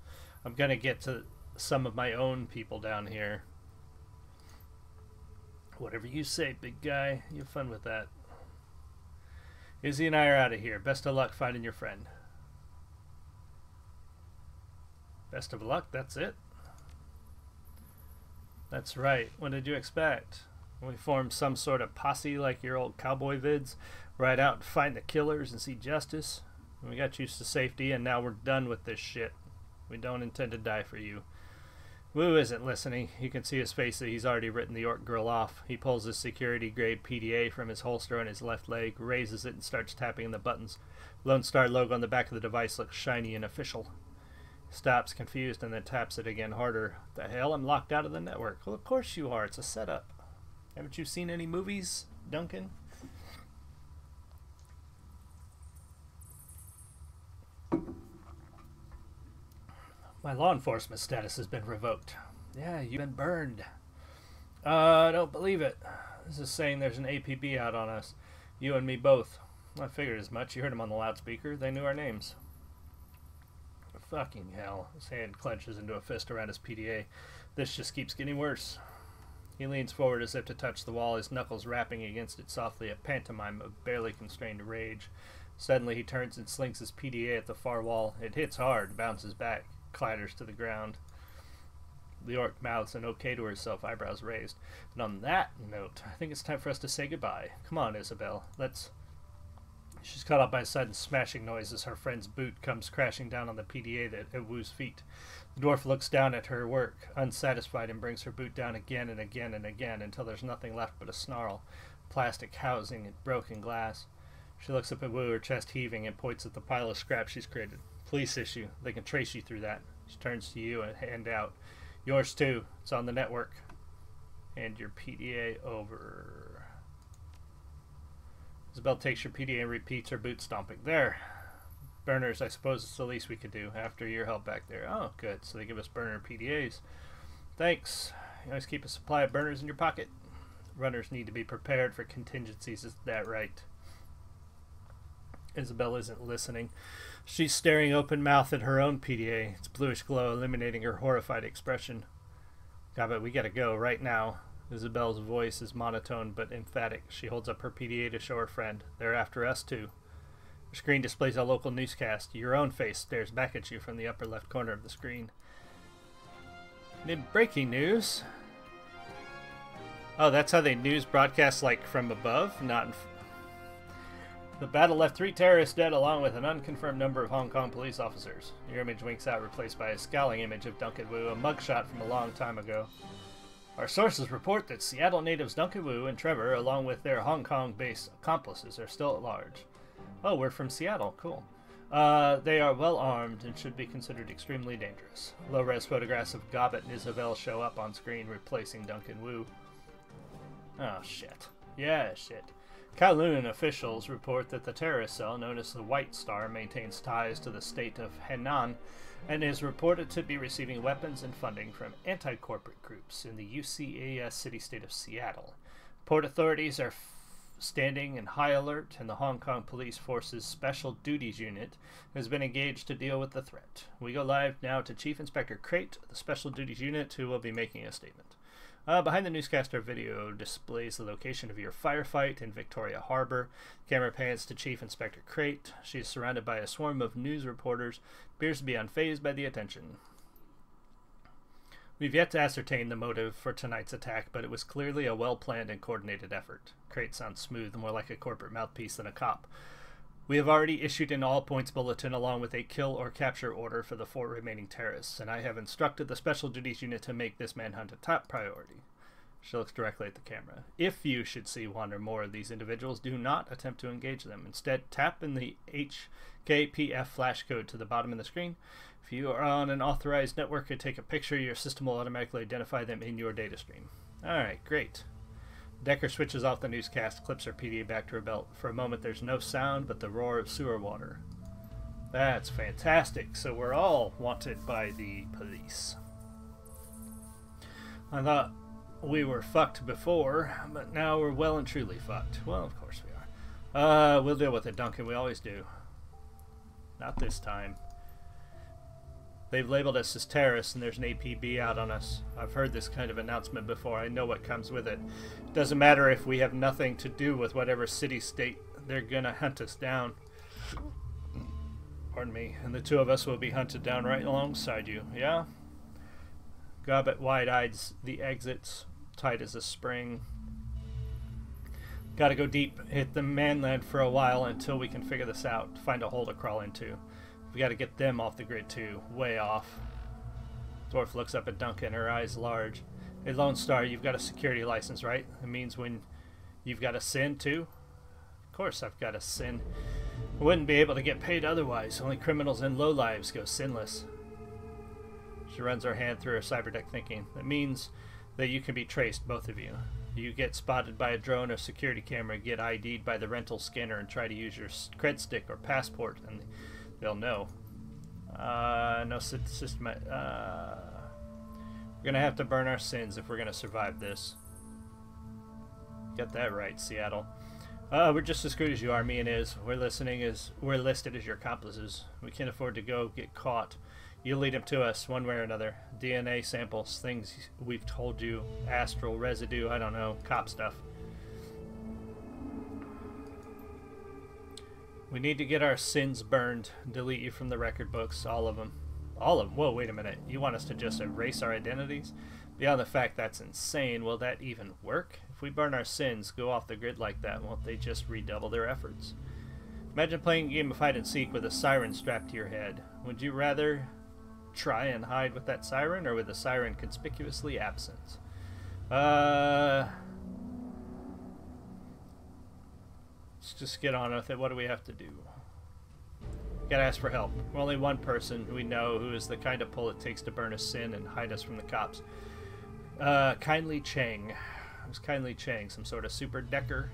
I'm gonna get to some of my own people down here. Whatever you say, big guy. You have fun with that. Izzy and I are out of here. Best of luck finding your friend. Best of luck, that's it? That's right. What did you expect? We formed some sort of posse like your old cowboy vids, ride out and find the killers and see justice. We got used to safety and now we're done with this shit. We don't intend to die for you. Wu isn't listening. You can see his face that he's already written the orc girl off. He pulls his security-grade PDA from his holster on his left leg, raises it and starts tapping the buttons. Lone Star logo on the back of the device looks shiny and official. Stops, confused, and then taps it again harder. The hell? I'm locked out of the network. Well, of course you are. It's a setup. Haven't you seen any movies, Duncan? My law enforcement status has been revoked. Yeah, you've been burned. I don't believe it. This is saying there's an APB out on us. You and me both. I figured as much. You heard him on the loudspeaker. They knew our names. Fucking hell. His hand clenches into a fist around his PDA. This just keeps getting worse. He leans forward as if to touch the wall, his knuckles rapping against it softly, a pantomime of barely constrained rage. Suddenly he turns and slings his PDA at the far wall. It hits hard, bounces back, clatters to the ground. The orc mouths an okay to herself, eyebrows raised. And on that note, I think it's time for us to say goodbye. Come on, Isabel. Let's... She's caught up by a sudden smashing noise as her friend's boot comes crashing down on the PDA at Wu's feet. The dwarf looks down at her work, unsatisfied, and brings her boot down again and again and again until there's nothing left but a snarl, plastic housing, and broken glass. She looks up at Wu, her chest heaving, and points at the pile of scrap she's created. Police issue. They can trace you through that. She turns to you and hand out. Yours too. It's on the network. Hand your PDA over. Isabel takes your PDA and repeats her boot stomping. There. Burners, I suppose it's the least we could do after your help back there. Oh, good. So they give us burner PDAs. Thanks. You always keep a supply of burners in your pocket. Runners need to be prepared for contingencies. Is that right? Isabel isn't listening. She's staring open-mouthed at her own PDA, its bluish glow illuminating her horrified expression. God, but we gotta go right now. Isabel's voice is monotone but emphatic. She holds up her PDA to show her friend. They're after us, too. Her screen displays a local newscast. Your own face stares back at you from the upper left corner of the screen. Breaking news. Oh, that's how they news broadcast, like, from above? Not in... The battle left 3 terrorists dead along with an unconfirmed number of Hong Kong police officers. Your image winks out, replaced by a scowling image of Duncan Wu, a mugshot from a long time ago. Our sources report that Seattle natives Duncan Wu and Trevor, along with their Hong Kong-based accomplices, are still at large. Oh, we're from Seattle. Cool. They are well armed and should be considered extremely dangerous. Low-res photographs of Gobbett and Isabel show up on screen, replacing Duncan Wu. Oh, shit. Yeah, shit. Kowloon officials report that the terrorist cell, known as the White Star, maintains ties to the state of Henan and is reported to be receiving weapons and funding from anti-corporate groups in the UCAS city-state of Seattle. Port authorities are standing in high alert, and the Hong Kong Police Force's Special Duties Unit has been engaged to deal with the threat. We go live now to Chief Inspector Crate, the Special Duties Unit, who will be making a statement. Behind the newscaster video displays the location of your firefight in Victoria Harbor. Camera pans to Chief Inspector Crate. She is surrounded by a swarm of news reporters, appears to be unfazed by the attention. We've yet to ascertain the motive for tonight's attack, but it was clearly a well-planned and coordinated effort. Crate sounds smooth, more like a corporate mouthpiece than a cop. We have already issued an all-points bulletin along with a kill or capture order for the 4 remaining terrorists, and I have instructed the Special Duties Unit to make this manhunt a top priority. She looks directly at the camera. If you should see one or more of these individuals, do not attempt to engage them. Instead, tap in the HKPF flash code to the bottom of the screen. If you are on an authorized network and take a picture, your system will automatically identify them in your data stream. Alright, great. Decker switches off the newscast, clips her PDA back to her belt. For a moment, there's no sound but the roar of sewer water. That's fantastic. So we're all wanted by the police. I thought we were fucked before, but now we're well and truly fucked. Well, of course we are. We'll deal with it, Duncan. We always do. Not this time. They've labeled us as terrorists and there's an APB out on us. I've heard this kind of announcement before. I know what comes with it. Doesn't matter if we have nothing to do with whatever city-state. They're gonna hunt us down. Pardon me. And the two of us will be hunted down right alongside you. Yeah? Gobbet wide-eyes the exits, tight as a spring. Gotta go deep, hit the mainland for a while until we can figure this out. Find a hole to crawl into. We gotta get them off the grid too. Way off. Dwarf looks up at Duncan, her eyes large. Hey, Lone Star, you've got a security license, right? It means when you've got a sin too? Of course I've got a sin. I wouldn't be able to get paid otherwise. Only criminals and lowlives go sinless. She runs her hand through her cyberdeck thinking. That means that you can be traced, both of you. You get spotted by a drone or security camera, get ID'd by the rental scanner, and try to use your cred stick or passport, and they'll know. No system. We're gonna have to burn our sins if we're gonna survive this. Got that right, Seattle. We're just as good as you are, me and Iz. We're listed as your accomplices. We can't afford to go get caught. You lead them to us, one way or another. DNA samples, things we've told you, astral residue, I don't know, cop stuff. We need to get our sins burned, delete you from the record books, all of them. All of them? Whoa, wait a minute. You want us to just erase our identities? Beyond the fact that's insane, will that even work? If we burn our sins, go off the grid like that, won't they just redouble their efforts? Imagine playing a game of hide and seek with a siren strapped to your head. Would you rather try and hide with that siren or with the siren conspicuously absent? Let's just get on with it. What do we have to do? Gotta ask for help. We're only one person we know who is the kind of pull it takes to burn a sin and hide us from the cops. Kindly Chang. Who's Kindly Chang? Some sort of super decker?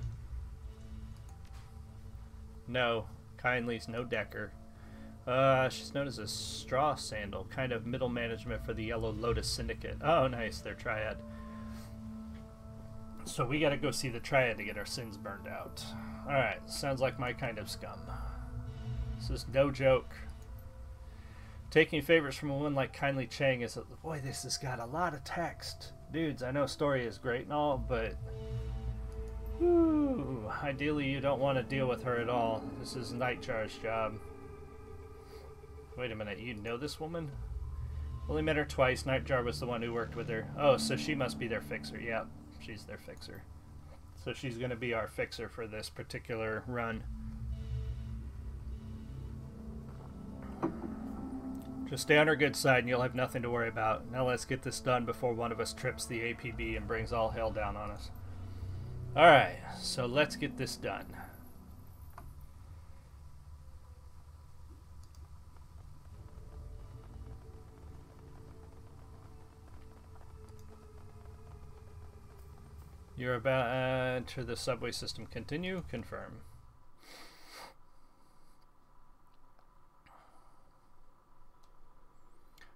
No. Kindly's no decker. She's known as a straw sandal, kind of middle management for the Yellow Lotus Syndicate. Oh, nice, they're triad. So we gotta go see the triad to get our sins burned out. Alright, sounds like my kind of scum. This is no joke. Taking favors from a woman like Kindly Chang is... Boy, this has got a lot of text. Dudes, I know story is great and all, but... Whew, ideally you don't want to deal with her at all. This is Nightjar's job. Wait a minute, you know this woman? Only met her twice. Nightjar was the one who worked with her. Oh, so she must be their fixer. Yep, she's their fixer. So she's going to be our fixer for this particular run. Just stay on her good side and you'll have nothing to worry about. Now let's get this done before one of us trips the APB and brings all hell down on us. Alright, so let's get this done. You're about to enter the subway system. Continue. Confirm.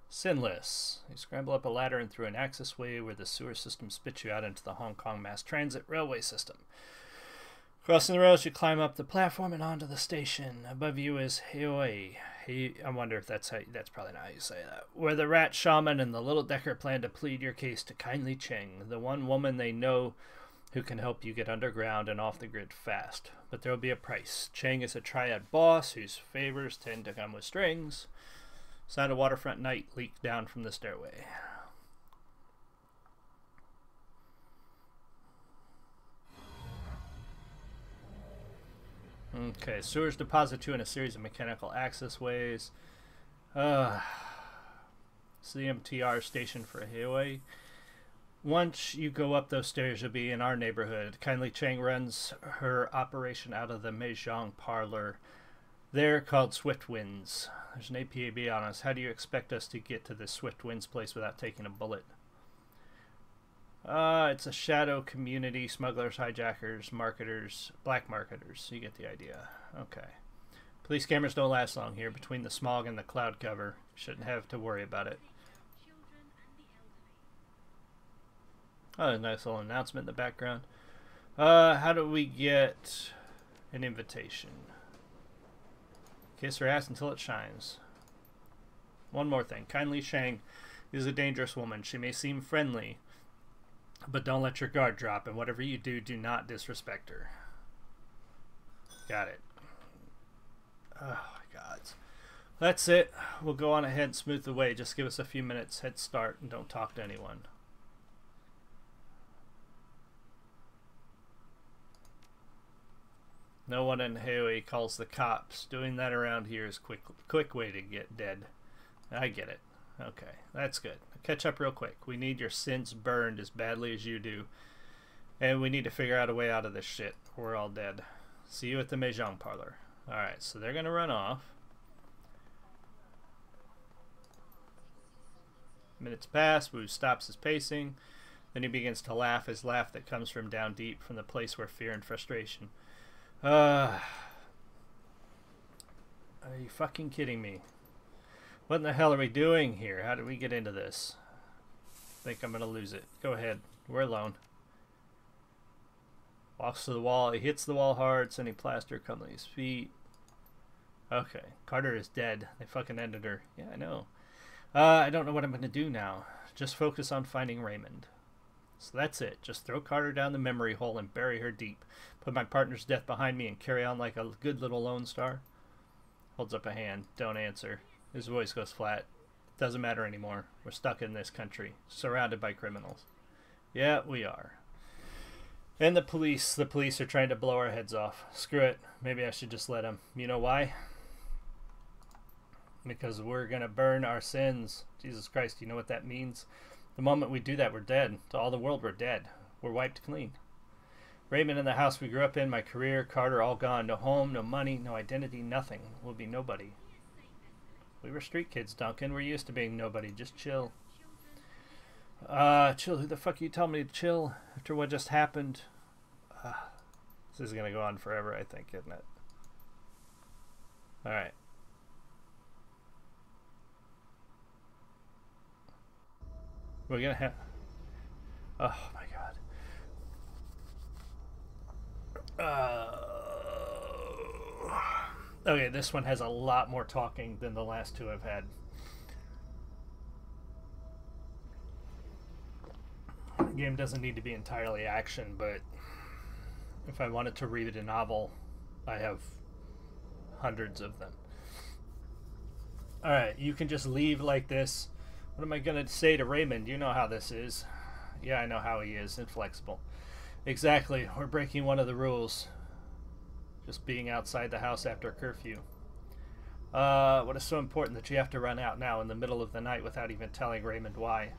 Sinless. You scramble up a ladder and through an access way where the sewer system spits you out into the Hong Kong mass transit railway system. Crossing the rails, you climb up the platform and onto the station. Above you is Hoi. I wonder if that's probably not how you say that. Where the rat shaman and the little decker plan to plead your case to Kindly Cheng, the one woman they know who can help you get underground and off the grid fast. But there will be a price. Cheng is a triad boss whose favors tend to come with strings. Sound of waterfront night leaked down from the stairway. Okay, sewers deposit you in a series of mechanical access ways. CMTR station for Hoi. once you go up those stairs, you'll be in our neighborhood. Kindly Chang runs her operation out of the Mahjong parlor. They're called Swift Winds. There's an APAB on us. How do you expect us to get to this Swift Winds place without taking a bullet? It's a shadow community. Smugglers, hijackers, marketers, black marketers. You get the idea. Okay. Police cameras don't last long here. Between the smog and the cloud cover, shouldn't have to worry about it. Oh, a nice little announcement in the background. How do we get an invitation? Kiss her ass until it shines. One more thing. Kindly Shang is a dangerous woman. She may seem friendly, but don't let your guard drop, and whatever you do, do not disrespect her. Got it. Oh my God. That's it. We'll go on ahead and smooth the way. Just give us a few minutes head start and don't talk to anyone. No one in Hawaii calls the cops. Doing that around here is quick way to get dead. I get it. Okay, that's good. Catch up real quick. We need your sins burned as badly as you do. And we need to figure out a way out of this shit. We're all dead. See you at the Mahjong parlor. Alright, so they're going to run off. Minutes pass. Wu stops his pacing. Then he begins to laugh, his laugh that comes from down deep, from the place where fear and frustration. Are you fucking kidding me? What in the hell are we doing here? How did we get into this? I think I'm gonna lose it. Go ahead. We're alone. Walks to the wall. He hits the wall hard, sending plaster come to his feet. Okay. Carter is dead. They fucking ended her. Yeah, I know. I don't know what I'm gonna do now. Just focus on finding Raymond. So that's it. Just throw Carter down the memory hole and bury her deep. Put my partner's death behind me and carry on like a good little Lone Star. Holds up a hand. Don't answer. His voice goes flat. Doesn't matter anymore. We're stuck in this country. Surrounded by criminals. Yeah, we are. And the police are trying to blow our heads off. Screw it. Maybe I should just let them. You know why? Because we're going to burn our sins. Jesus Christ, you know what that means? The moment we do that, we're dead. To all the world, we're dead. We're wiped clean. Raymond in the house we grew up in, my career, Carter all gone. No home, no money, no identity, nothing. We'll be nobody. We were street kids, Duncan. We're used to being nobody. Just chill. Chill? Who the fuck are you telling me to chill after what just happened? This is going to go on forever, I think, isn't it? Alright. We're going to have... Oh, my God. Okay, this one has a lot more talking than the last two I've had. The game doesn't need to be entirely action, but if I wanted to read a novel, I have hundreds of them. Alright, you can just leave like this. What am I going to say to Raymond? You know how this is. Yeah, I know how he is. Inflexible. Exactly. We're breaking one of the rules. Just being outside the house after curfew. What is so important that you have to run out now in the middle of the night without even telling Raymond why?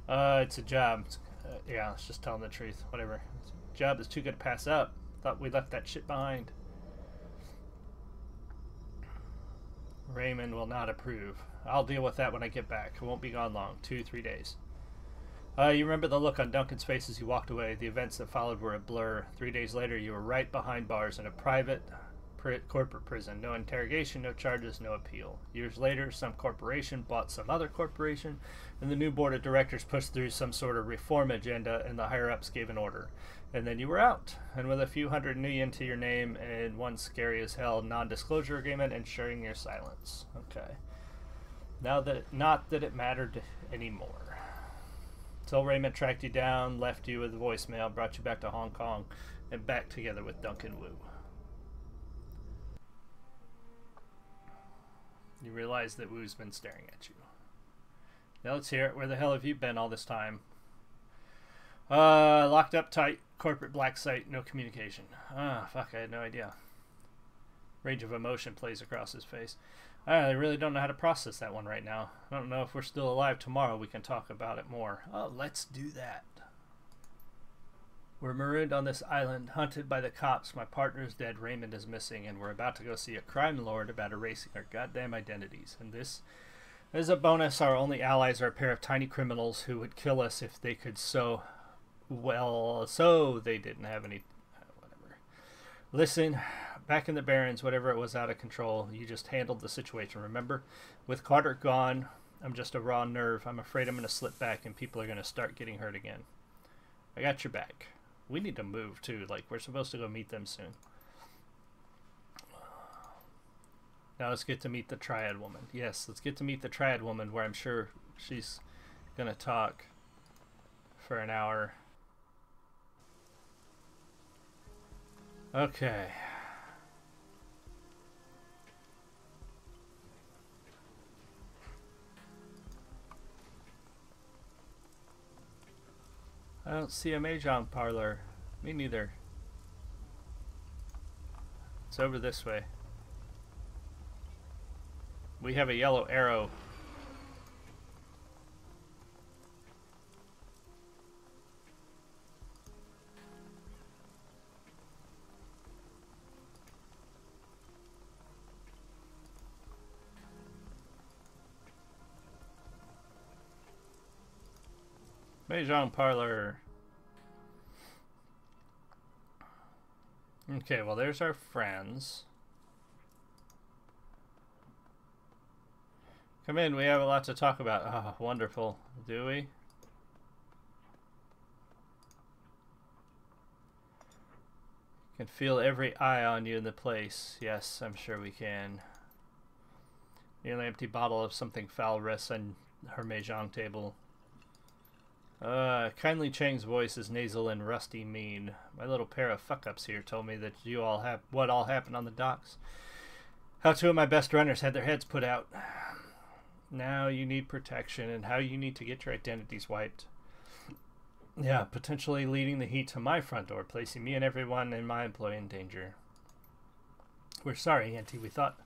It's a job. Yeah, let's just tell him the truth. Whatever. Job is too good to pass up. Thought we left that shit behind. Raymond will not approve. I'll deal with that when I get back. I won't be gone long. 2-3 days. You remember the look on Duncan's face as you walked away. The events that followed were a blur. 3 days later, you were right behind bars in a private corporate prison. No interrogation, no charges, no appeal. Years later, some corporation bought some other corporation, and the new board of directors pushed through some sort of reform agenda, and the higher-ups gave an order. And then you were out, and with a few $100 million to your name and one scary as hell non-disclosure agreement ensuring your silence. Okay. Now that, not that it mattered anymore. Till Raymond tracked you down, left you with a voicemail, brought you back to Hong Kong, and back together with Duncan Wu. You realize that Wu's been staring at you. Now let's hear it. Where the hell have you been all this time? Locked up tight. Corporate black site. No communication. Ah, fuck, I had no idea. Rage of emotion plays across his face. I really don't know how to process that one right now. I don't know if we're still alive tomorrow. We can talk about it more. Oh, let's do that. We're marooned on this island, hunted by the cops. My partner's dead, Raymond is missing, and we're about to go see a crime lord about erasing our goddamn identities. And this is a bonus. Our only allies are a pair of tiny criminals who would kill us if they could so they didn't have any... whatever. Listen, back in the Barrens, whatever it was out of control, you just handled the situation, remember? With Carter gone, I'm just a raw nerve. I'm afraid I'm going to slip back and people are going to start getting hurt again. I got your back. We need to move, too. Like, we're supposed to go meet them soon. Now let's get to meet the Triad Woman. Yes, let's get to meet the Triad Woman, where I'm sure she's going to talk for an hour. Okay. I don't see a Mahjong parlor. Me neither. It's over this way. We have a yellow arrow. Mahjong parlor. Okay, well, there's our friends. Come in, we have a lot to talk about. Oh, wonderful. Do we? Can feel every eye on you in the place. Yes, I'm sure we can. Nearly empty bottle of something foul rests on her Mahjong table. Kindly Chang's voice is nasal and rusty mean. My little pair of fuck-ups here told me that you all have what all happened on the docks. How two of my best runners had their heads put out. Now you need protection, and how you need to get your identities wiped. Yeah, potentially leading the heat to my front door, placing me and everyone in my employ in danger. We're sorry, Auntie. We thought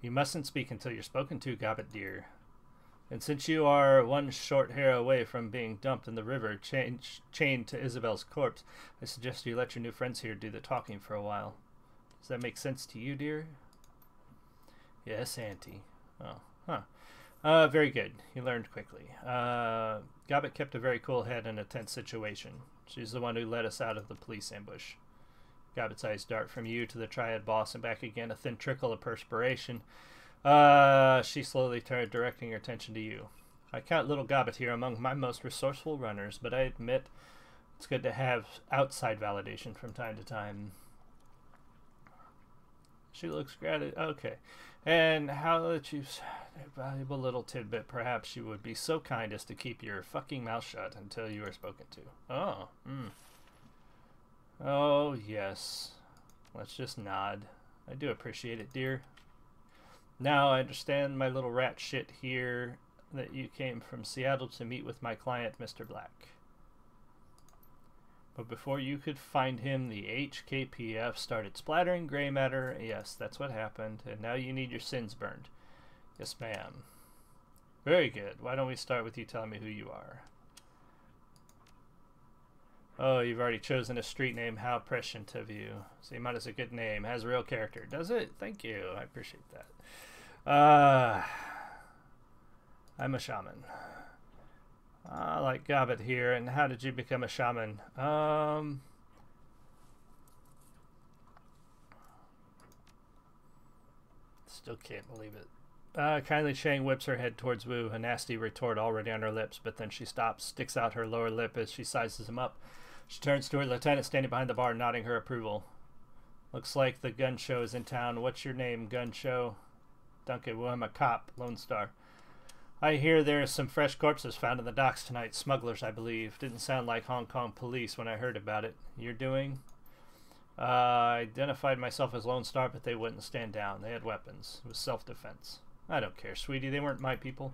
you mustn't speak until you're spoken to, Gobbet dear. And since you are one short hair away from being dumped in the river, chained to Isabel's corpse, I suggest you let your new friends here do the talking for a while. Does that make sense to you, dear? Yes, Auntie. Oh, huh. Very good. You learned quickly. Gobbet kept a very cool head in a tense situation. She's the one who led us out of the police ambush. Gobbet's eyes dart from you to the Triad boss and back again, a thin trickle of perspiration. She slowly turned, directing her attention to you. I count little Gobbet here among my most resourceful runners, but I admit it's good to have outside validation from time to time. She looks gratitude. Okay. And how that you... a valuable little tidbit. Perhaps you would be so kind as to keep your fucking mouth shut until you are spoken to. Oh. Oh, yes. Let's just nod. I do appreciate it, dear. Now I understand, my little rat shit here, that you came from Seattle to meet with my client, Mr. Black. But before you could find him, the HKPF started splattering gray matter. Yes, that's what happened. And now you need your sins burned. Yes, ma'am. Very good. Why don't we start with you telling me who you are? Oh, you've already chosen a street name. How prescient of you. Xamot is a good name. Has a real character. Does it? Thank you. I appreciate that. I'm a shaman. Like Gobbet here. And how did you become a shaman? Still can't believe it. Kindly Chang whips her head towards Wu, a nasty retort already on her lips, but then she stops, sticks out her lower lip as she sizes him up. She turns to her lieutenant standing behind the bar, nodding her approval. Looks like the gun show is in town. What's your name, gun show? Duncan, well, I'm a cop, Lone Star. I hear there are some fresh corpses found in the docks tonight. Smugglers, I believe. Didn't sound like Hong Kong police when I heard about it. You're doing? I identified myself as Lone Star, but they wouldn't stand down. They had weapons. It was self-defense. I don't care, sweetie. They weren't my people.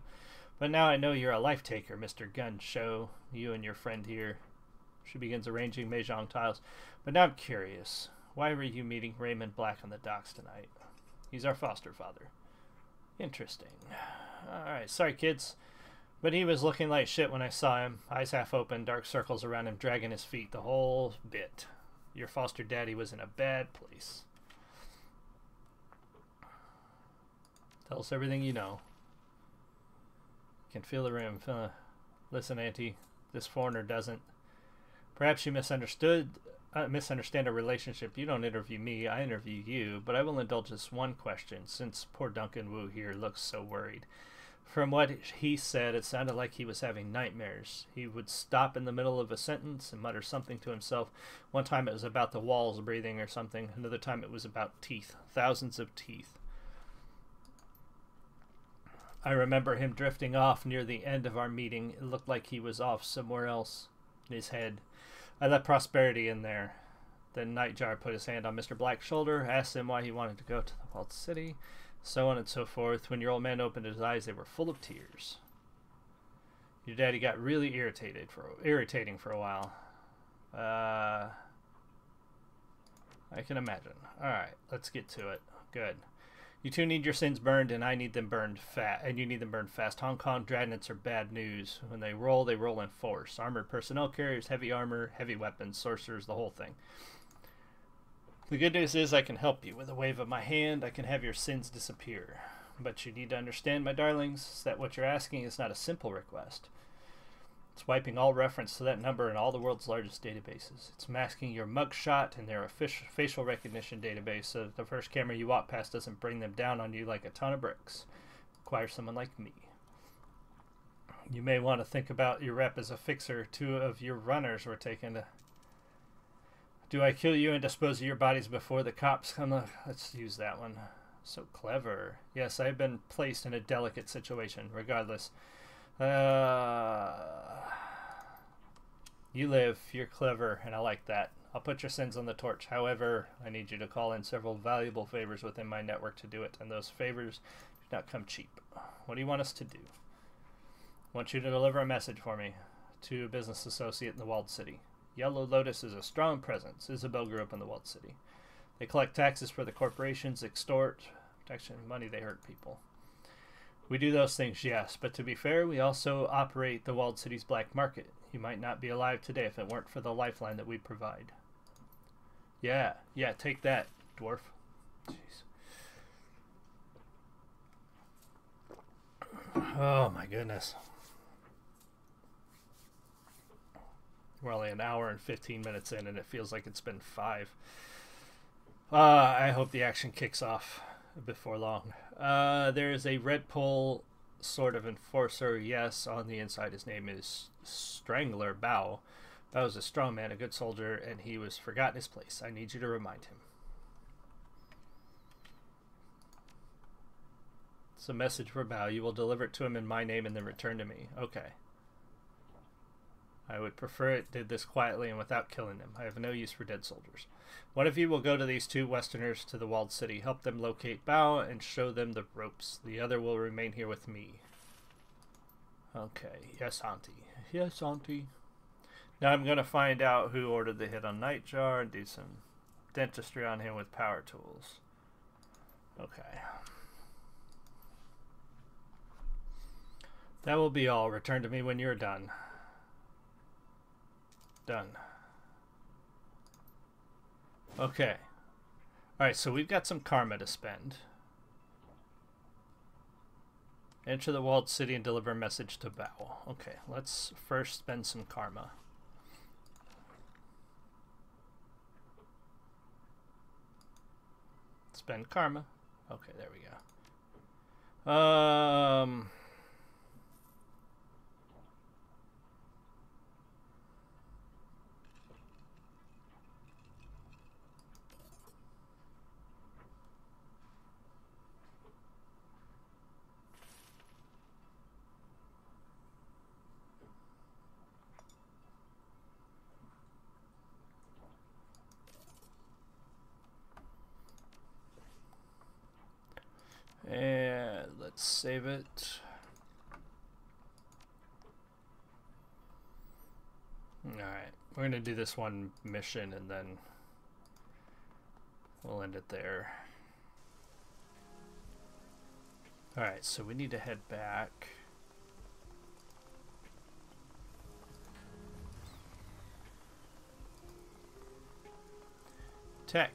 But now I know you're a life taker, Mr. Gun Show. You and your friend here. She begins arranging Mahjong tiles. But now I'm curious. Why were you meeting Raymond Black on the docks tonight? He's our foster father. Interesting. Alright, sorry kids. But he was looking like shit when I saw him. Eyes half open, dark circles around him, dragging his feet, the whole bit. Your foster daddy was in a bad place. Tell us everything you know. Can feel the room. Listen, Auntie, this foreigner doesn't. Perhaps you misunderstand a relationship. You don't interview me, I interview you, but I will indulge this one question, since poor Duncan Wu here looks so worried. From what he said, it sounded like he was having nightmares. He would stop in the middle of a sentence and mutter something to himself. One time it was about the walls breathing or something. Another time it was about teeth. Thousands of teeth. I remember him drifting off near the end of our meeting. It looked like he was off somewhere else in his head. I let Prosperity in there. Then Nightjar put his hand on Mr. Black's shoulder, asked him why he wanted to go to the Walled City, so on and so forth. When your old man opened his eyes, they were full of tears. Your daddy got really irritating for a while. I can imagine. Alright, let's get to it. Good. You two need your sins burned, and I need them burned fast. And you need them burned fast. Hong Kong dreadnoughts are bad news. When they roll in force. Armored personnel carriers, heavy armor, heavy weapons, sorcerers, the whole thing. The good news is I can help you. With a wave of my hand, I can have your sins disappear. But you need to understand, my darlings, that what you're asking is not a simple request. It's wiping all reference to that number in all the world's largest databases. It's masking your mugshot in their facial recognition database so that the first camera you walk past doesn't bring them down on you like a ton of bricks. It requires someone like me. You may want to think about your rep as a fixer. 2 of your runners were taken to... Do I kill you and dispose of your bodies before the cops come? Let's use that one. So clever. Yes, I've been placed in a delicate situation. Regardless. You live, you're clever, and I like that. I'll put your sins on the torch. However, I need you to call in several valuable favors within my network to do it, and those favors do not come cheap. What do you want us to do? I want you to deliver a message for me to a business associate in the Walled City. Yellow Lotus is a strong presence. Isabel grew up in the Walled City. They collect taxes for the corporations, extort, protection, money, they hurt people. We do those things, yes, but to be fair, we also operate the Walled City's black market. You might not be alive today if it weren't for the lifeline that we provide. Yeah, take that, dwarf. Jeez. Oh my goodness. We're only an hour and 15 minutes in, and it feels like it's been 5. I hope the action kicks off before long. There is a red pole sort of enforcer. Yes, on the inside his name is Strangler Bao. Bao is a strong man, a good soldier, and he was forgotten his place. I need you to remind him. It's a message for Bao. You will deliver it to him in my name and then return to me. Okay. I would prefer it did this quietly and without killing them. I have no use for dead soldiers. One of you will go to these 2 Westerners to the Walled City, help them locate Bao, and show them the ropes. The other will remain here with me. Okay. Yes, Auntie. Yes, Auntie. Now I'm going to find out who ordered the hit on Nightjar and do some dentistry on him with power tools. Okay. That will be all. Return to me when you're done. Done. Okay. Alright, so we've got some karma to spend. Enter the Walled City and deliver a message to Bao. Okay, let's first spend some karma. Spend karma. Okay, there we go. And let's save it. Alright, we're going to do this one mission and then we'll end it there. Alright, so we need to head back. Tech.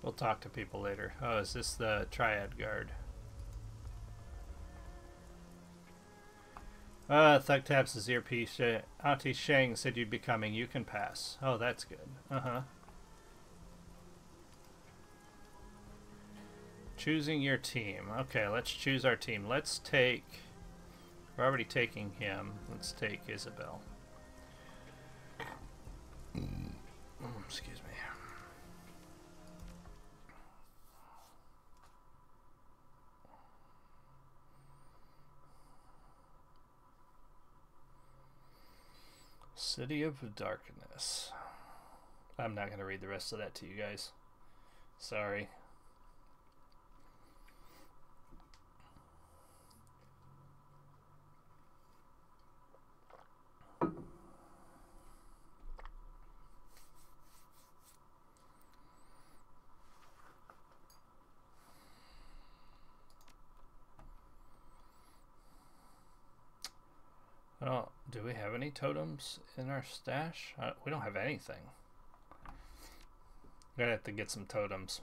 We'll talk to people later. Oh, is this the Triad Guard? Thug taps his earpiece. Auntie Shang said you'd be coming. You can pass. Oh, that's good. Uh-huh. Choosing your team. Okay, let's choose our team. Let's take... We're already taking him. Let's take Isabel. Excuse me. City of Darkness. I'm not going to read the rest of that to you guys. Sorry. Oh, do we have any totems in our stash? We don't have anything. I'm gonna have to get some totems.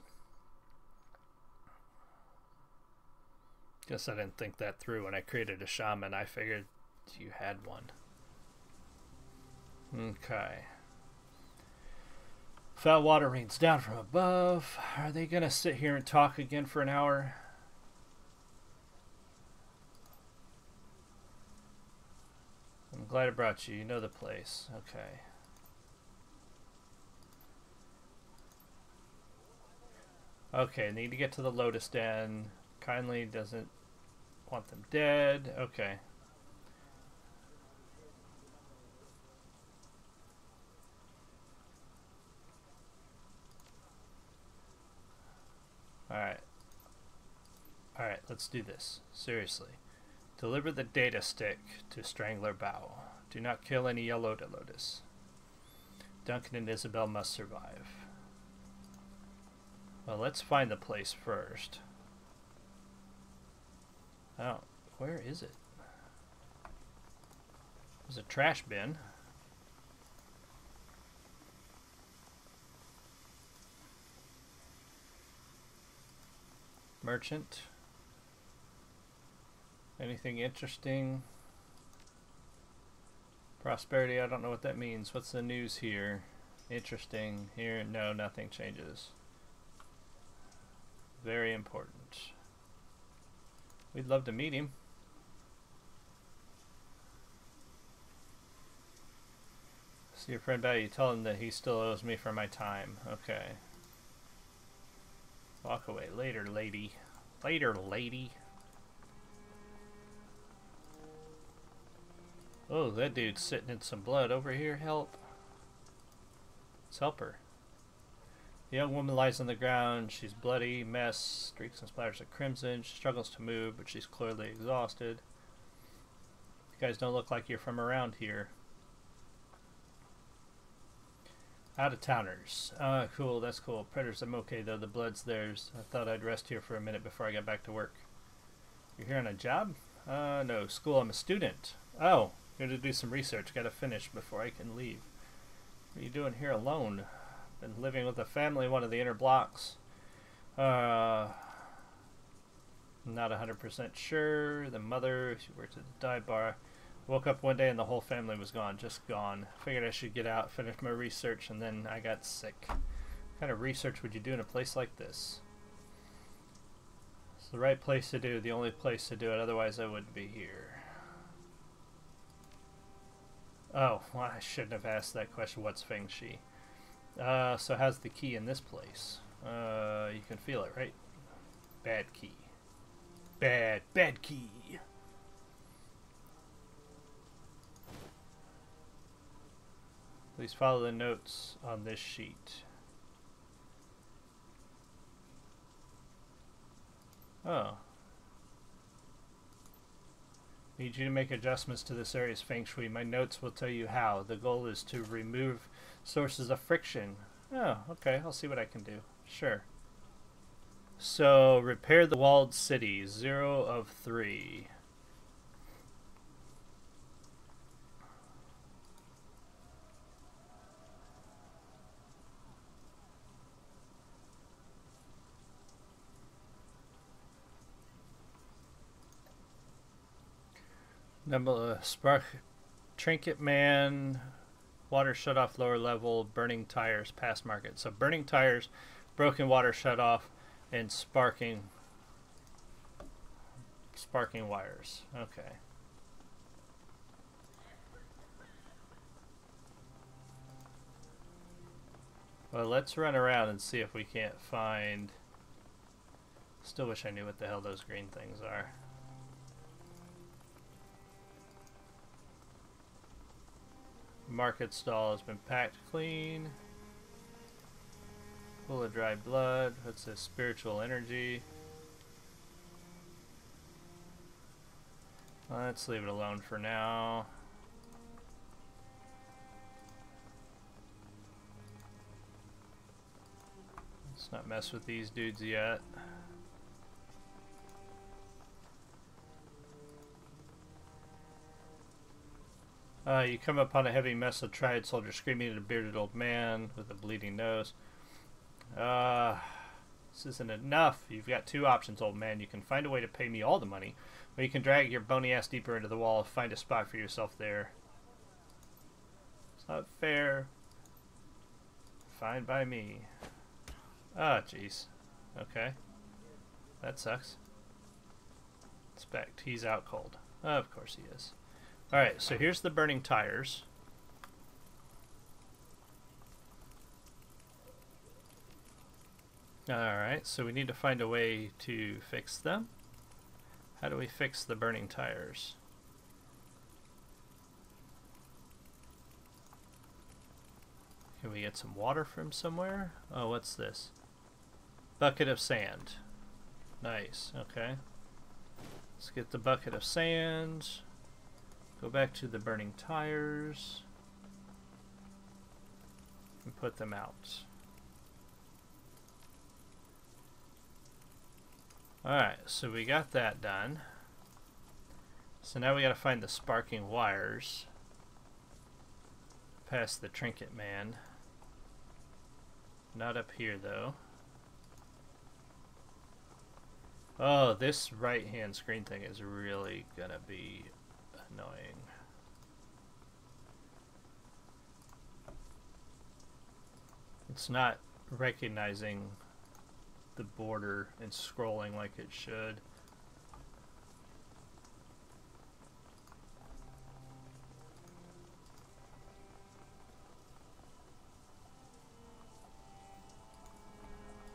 Guess I didn't think that through when I created a shaman. I figured you had one. Okay. Foul water rains down from above. Are they gonna sit here and talk again for an hour? I'm glad I brought you. You know the place. Okay. Okay, need to get to the Lotus Den. Kindly doesn't want them dead. Okay. Alright. Alright, let's do this. Seriously. Deliver the data stick to Strangler Bow. Do not kill any Yellow Lotus. Duncan and Isabel must survive. Well, let's find the place first. Oh, where is it? There's a trash bin. Merchant. Anything interesting? Prosperity, I don't know what that means. What's the news here? Interesting. Here, no, nothing changes. Very important. We'd love to meet him. See your friend Betty. Tell him that he still owes me for my time. Okay. Walk away. Later, lady. Later, lady. Oh, that dude's sitting in some blood. Over here, help. Let's help her. The young woman lies on the ground. She's bloody, mess, streaks and splatters of crimson. She struggles to move, but she's clearly exhausted. You guys don't look like you're from around here. Out-of-towners. Cool, that's cool. Predators, I'm okay, though. The blood's theirs. I thought I'd rest here for a minute before I got back to work. You're here on a job? No, school. I'm a student. Oh, here to do some research. Gotta finish before I can leave. What are you doing here alone? Been living with a family in one of the inner blocks. I'm not 100% sure. The mother, she worked at the dive bar. Woke up one day and the whole family was gone, just gone. Figured I should get out, finish my research, and then I got sick. What kind of research would you do in a place like this? It's the right place to do, the only place to do it, otherwise I wouldn't be here. Oh, well, I shouldn't have asked that question. What's Feng Shi? So how's the key in this place? You can feel it, right? Bad key. Bad key. Please follow the notes on this sheet. Oh. Need you to make adjustments to this area's feng shui. My notes will tell you how. The goal is to remove sources of friction Oh, okay. I'll see what I can do. Sure. So, repair the walled city. 0 of 3. Number spark trinket man, water shut off lower level, burning tires past market. So burning tires, broken water shut off, and sparking wires. Okay. Well, let's run around and see if we can't find. Still wish I knew what the hell those green things are. Market stall has been packed clean. Full of dry blood. What's this? Spiritual energy. Let's leave it alone for now. Let's not mess with these dudes yet. You come upon a heavy mess of triad soldiers screaming at a bearded old man with a bleeding nose. This isn't enough. You've got 2 options, old man. You can find a way to pay me all the money, or you can drag your bony ass deeper into the wall and find a spot for yourself there. It's not fair. Fine by me. Ah, jeez. Okay. That sucks. Inspect. He's out cold. Of course he is. Alright, so here's the burning tires. Alright, so we need to find a way to fix them. How do we fix the burning tires? Can we get some water from somewhere? Oh, what's this? Bucket of sand. Nice, okay. Let's get the bucket of sand. Go back to the burning tires and put them out. Alright, so we got that done. So now we gotta find the sparking wires past the trinket man. Not up here though. Oh, this right hand screen thing is really gonna be annoying. It's not recognizing the border and scrolling like it should.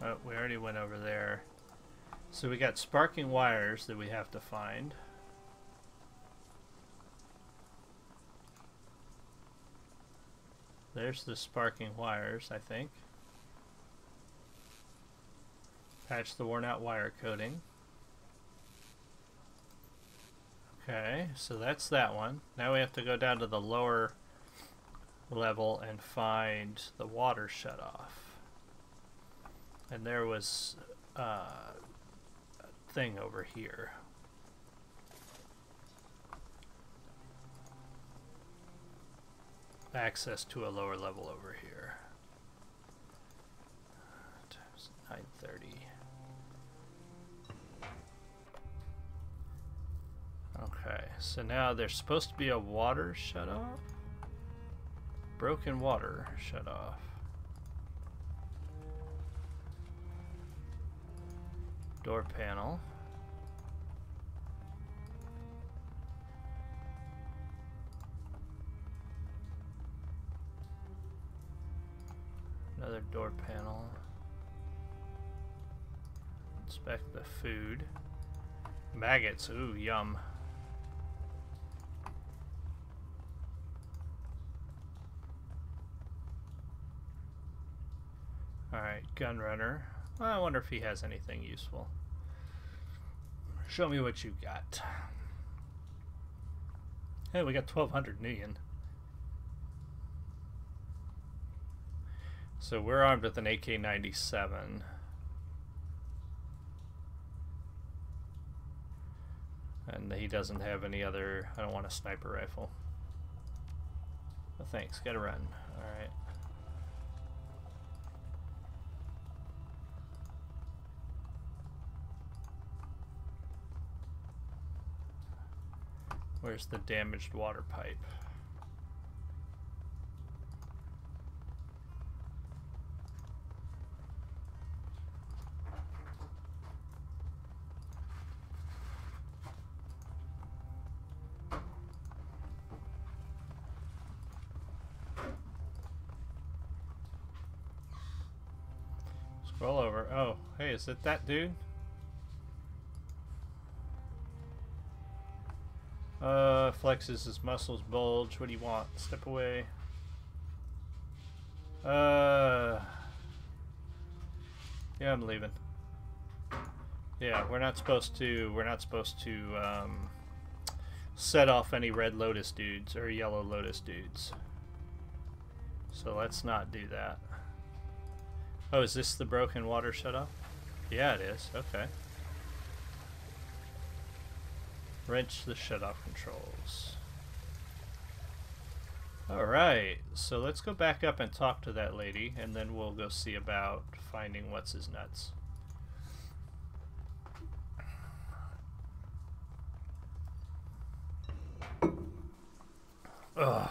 Oh, we already went over there. So we got sparking wires that we have to find. There's the sparking wires, I think. Patch the worn out wire coating. Okay, so that's that one. Now we have to go down to the lower level and find the water shut off. And there was a thing over here. Access to a lower level over here. Times 930. Okay, so now there's supposed to be a water shut off. Broken water shut off. Door panel. Another door panel. Inspect the food. Maggots, ooh, yum. Alright, gunrunner. Well, I wonder if he has anything useful. Show me what you got. Hey, we got 1,200 million. So we're armed with an AK-97. And he doesn't have any other... I don't want a sniper rifle. Oh, thanks. Gotta run. Alright. Where's the damaged water pipe? Scroll over. Oh, hey, is it that dude? Flexes his muscles, bulge. What do you want? Step away. Yeah, I'm leaving. Yeah, we're not supposed to set off any red lotus dudes or yellow lotus dudes. So let's not do that. Oh, is this the broken water shutoff? Yeah, it is. Okay. Wrench the shutoff controls. Alright, so let's go back up and talk to that lady, and then we'll go see about finding what's his nuts. Ugh.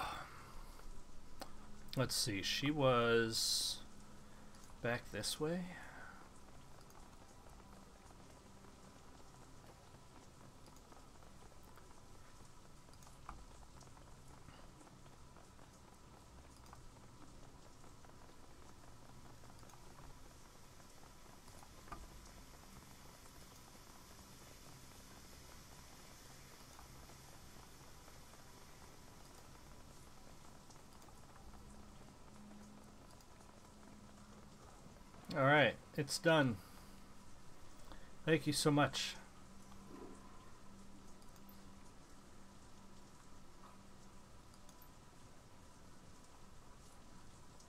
Let's see, she was back this way? Alright, it's done. Thank you so much.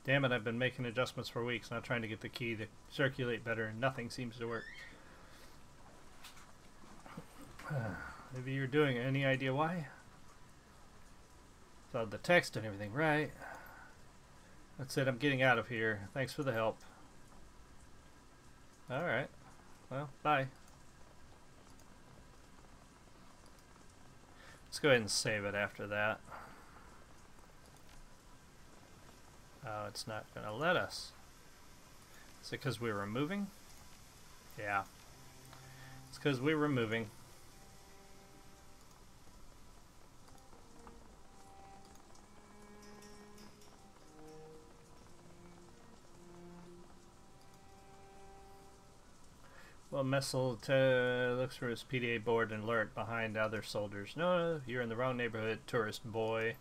Damn it, I've been making adjustments for weeks, not trying to get the key to circulate better, and nothing seems to work. Maybe you're doing it. Any idea why? So the text and everything, right? That's it, I'm getting out of here. Thanks for the help. Alright. Well, bye. Let's go ahead and save it after that. Oh, it's not going to let us. Is it because we were moving? Yeah. It's because we were moving. Well, Messel looks for his PDA board and alert behind other soldiers. No, you're in the wrong neighborhood, tourist boy.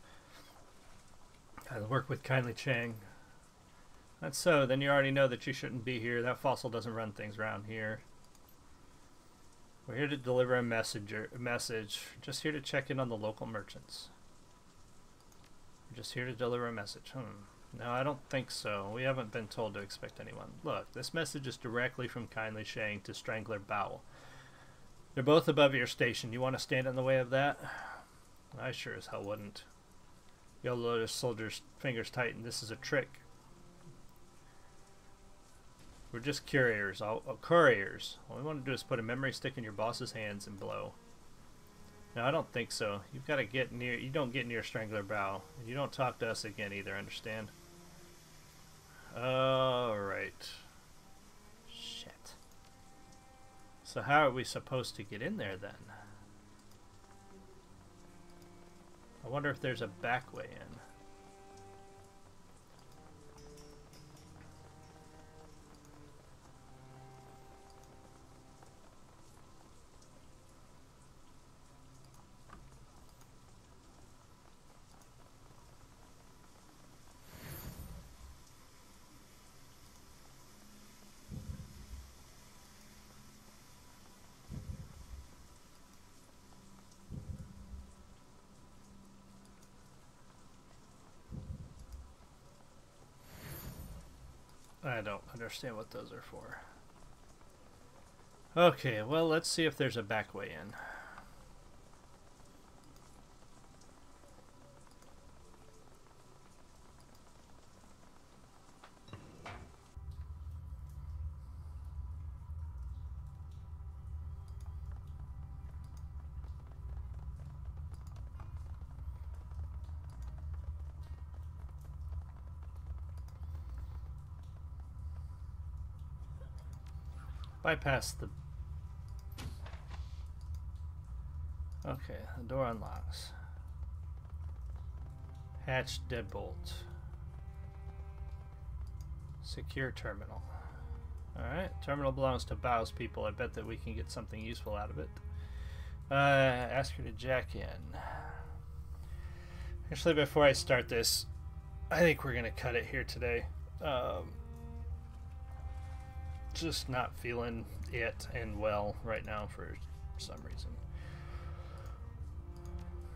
I work with Kindly Chang. That's so, then you already know that you shouldn't be here. That fossil doesn't run things around here. We're here to deliver a message. Just here to check in on the local merchants. We're just here to deliver a message. No, I don't think so. We haven't been told to expect anyone. Look, this message is directly from Kindly Shang to Strangler Bowel. They're both above your station. You want to stand in the way of that? I sure as hell wouldn't. Yellow Lotus soldier's fingers tighten. This is a trick. We're just couriers. Couriers. All we want to do is put a memory stick in your boss's hands and blow. No, I don't think so. You've got to get near. You don't get near Strangler Bow. And you don't talk to us again either, understand? Alright. Shit. So how are we supposed to get in there then? I wonder if there's a back way in. I don't understand what those are for. Okay, well, let's see if there's a back way in. Bypass the... Okay, the door unlocks. Hatch deadbolt. Secure terminal. Alright, terminal belongs to Bow's people. I bet that we can get something useful out of it. Ask her to jack in. Actually, before I start this, I think we're going to cut it here today. Just not feeling it and well right now for some reason.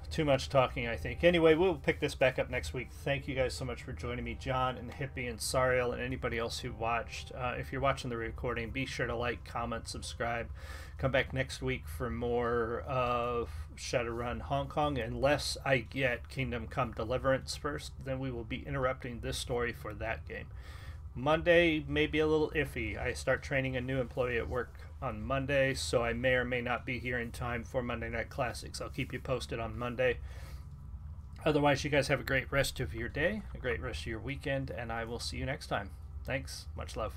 Too much talking, I think. Anyway, we'll pick this back up next week. Thank you guys so much for joining me, John and Hippie and Sariel and anybody else who watched. If you're watching the recording, be sure to like, comment, subscribe. Come back next week for more of Shadowrun Hong Kong. Unless I get Kingdom Come Deliverance first, then we will be interrupting this story for that game. Monday may be a little iffy. I start training a new employee at work on Monday, so I may or may not be here in time for Monday Night Classics. I'll keep you posted on Monday. Otherwise, you guys have a great rest of your day, a great rest of your weekend, and I will see you next time. Thanks. Much love.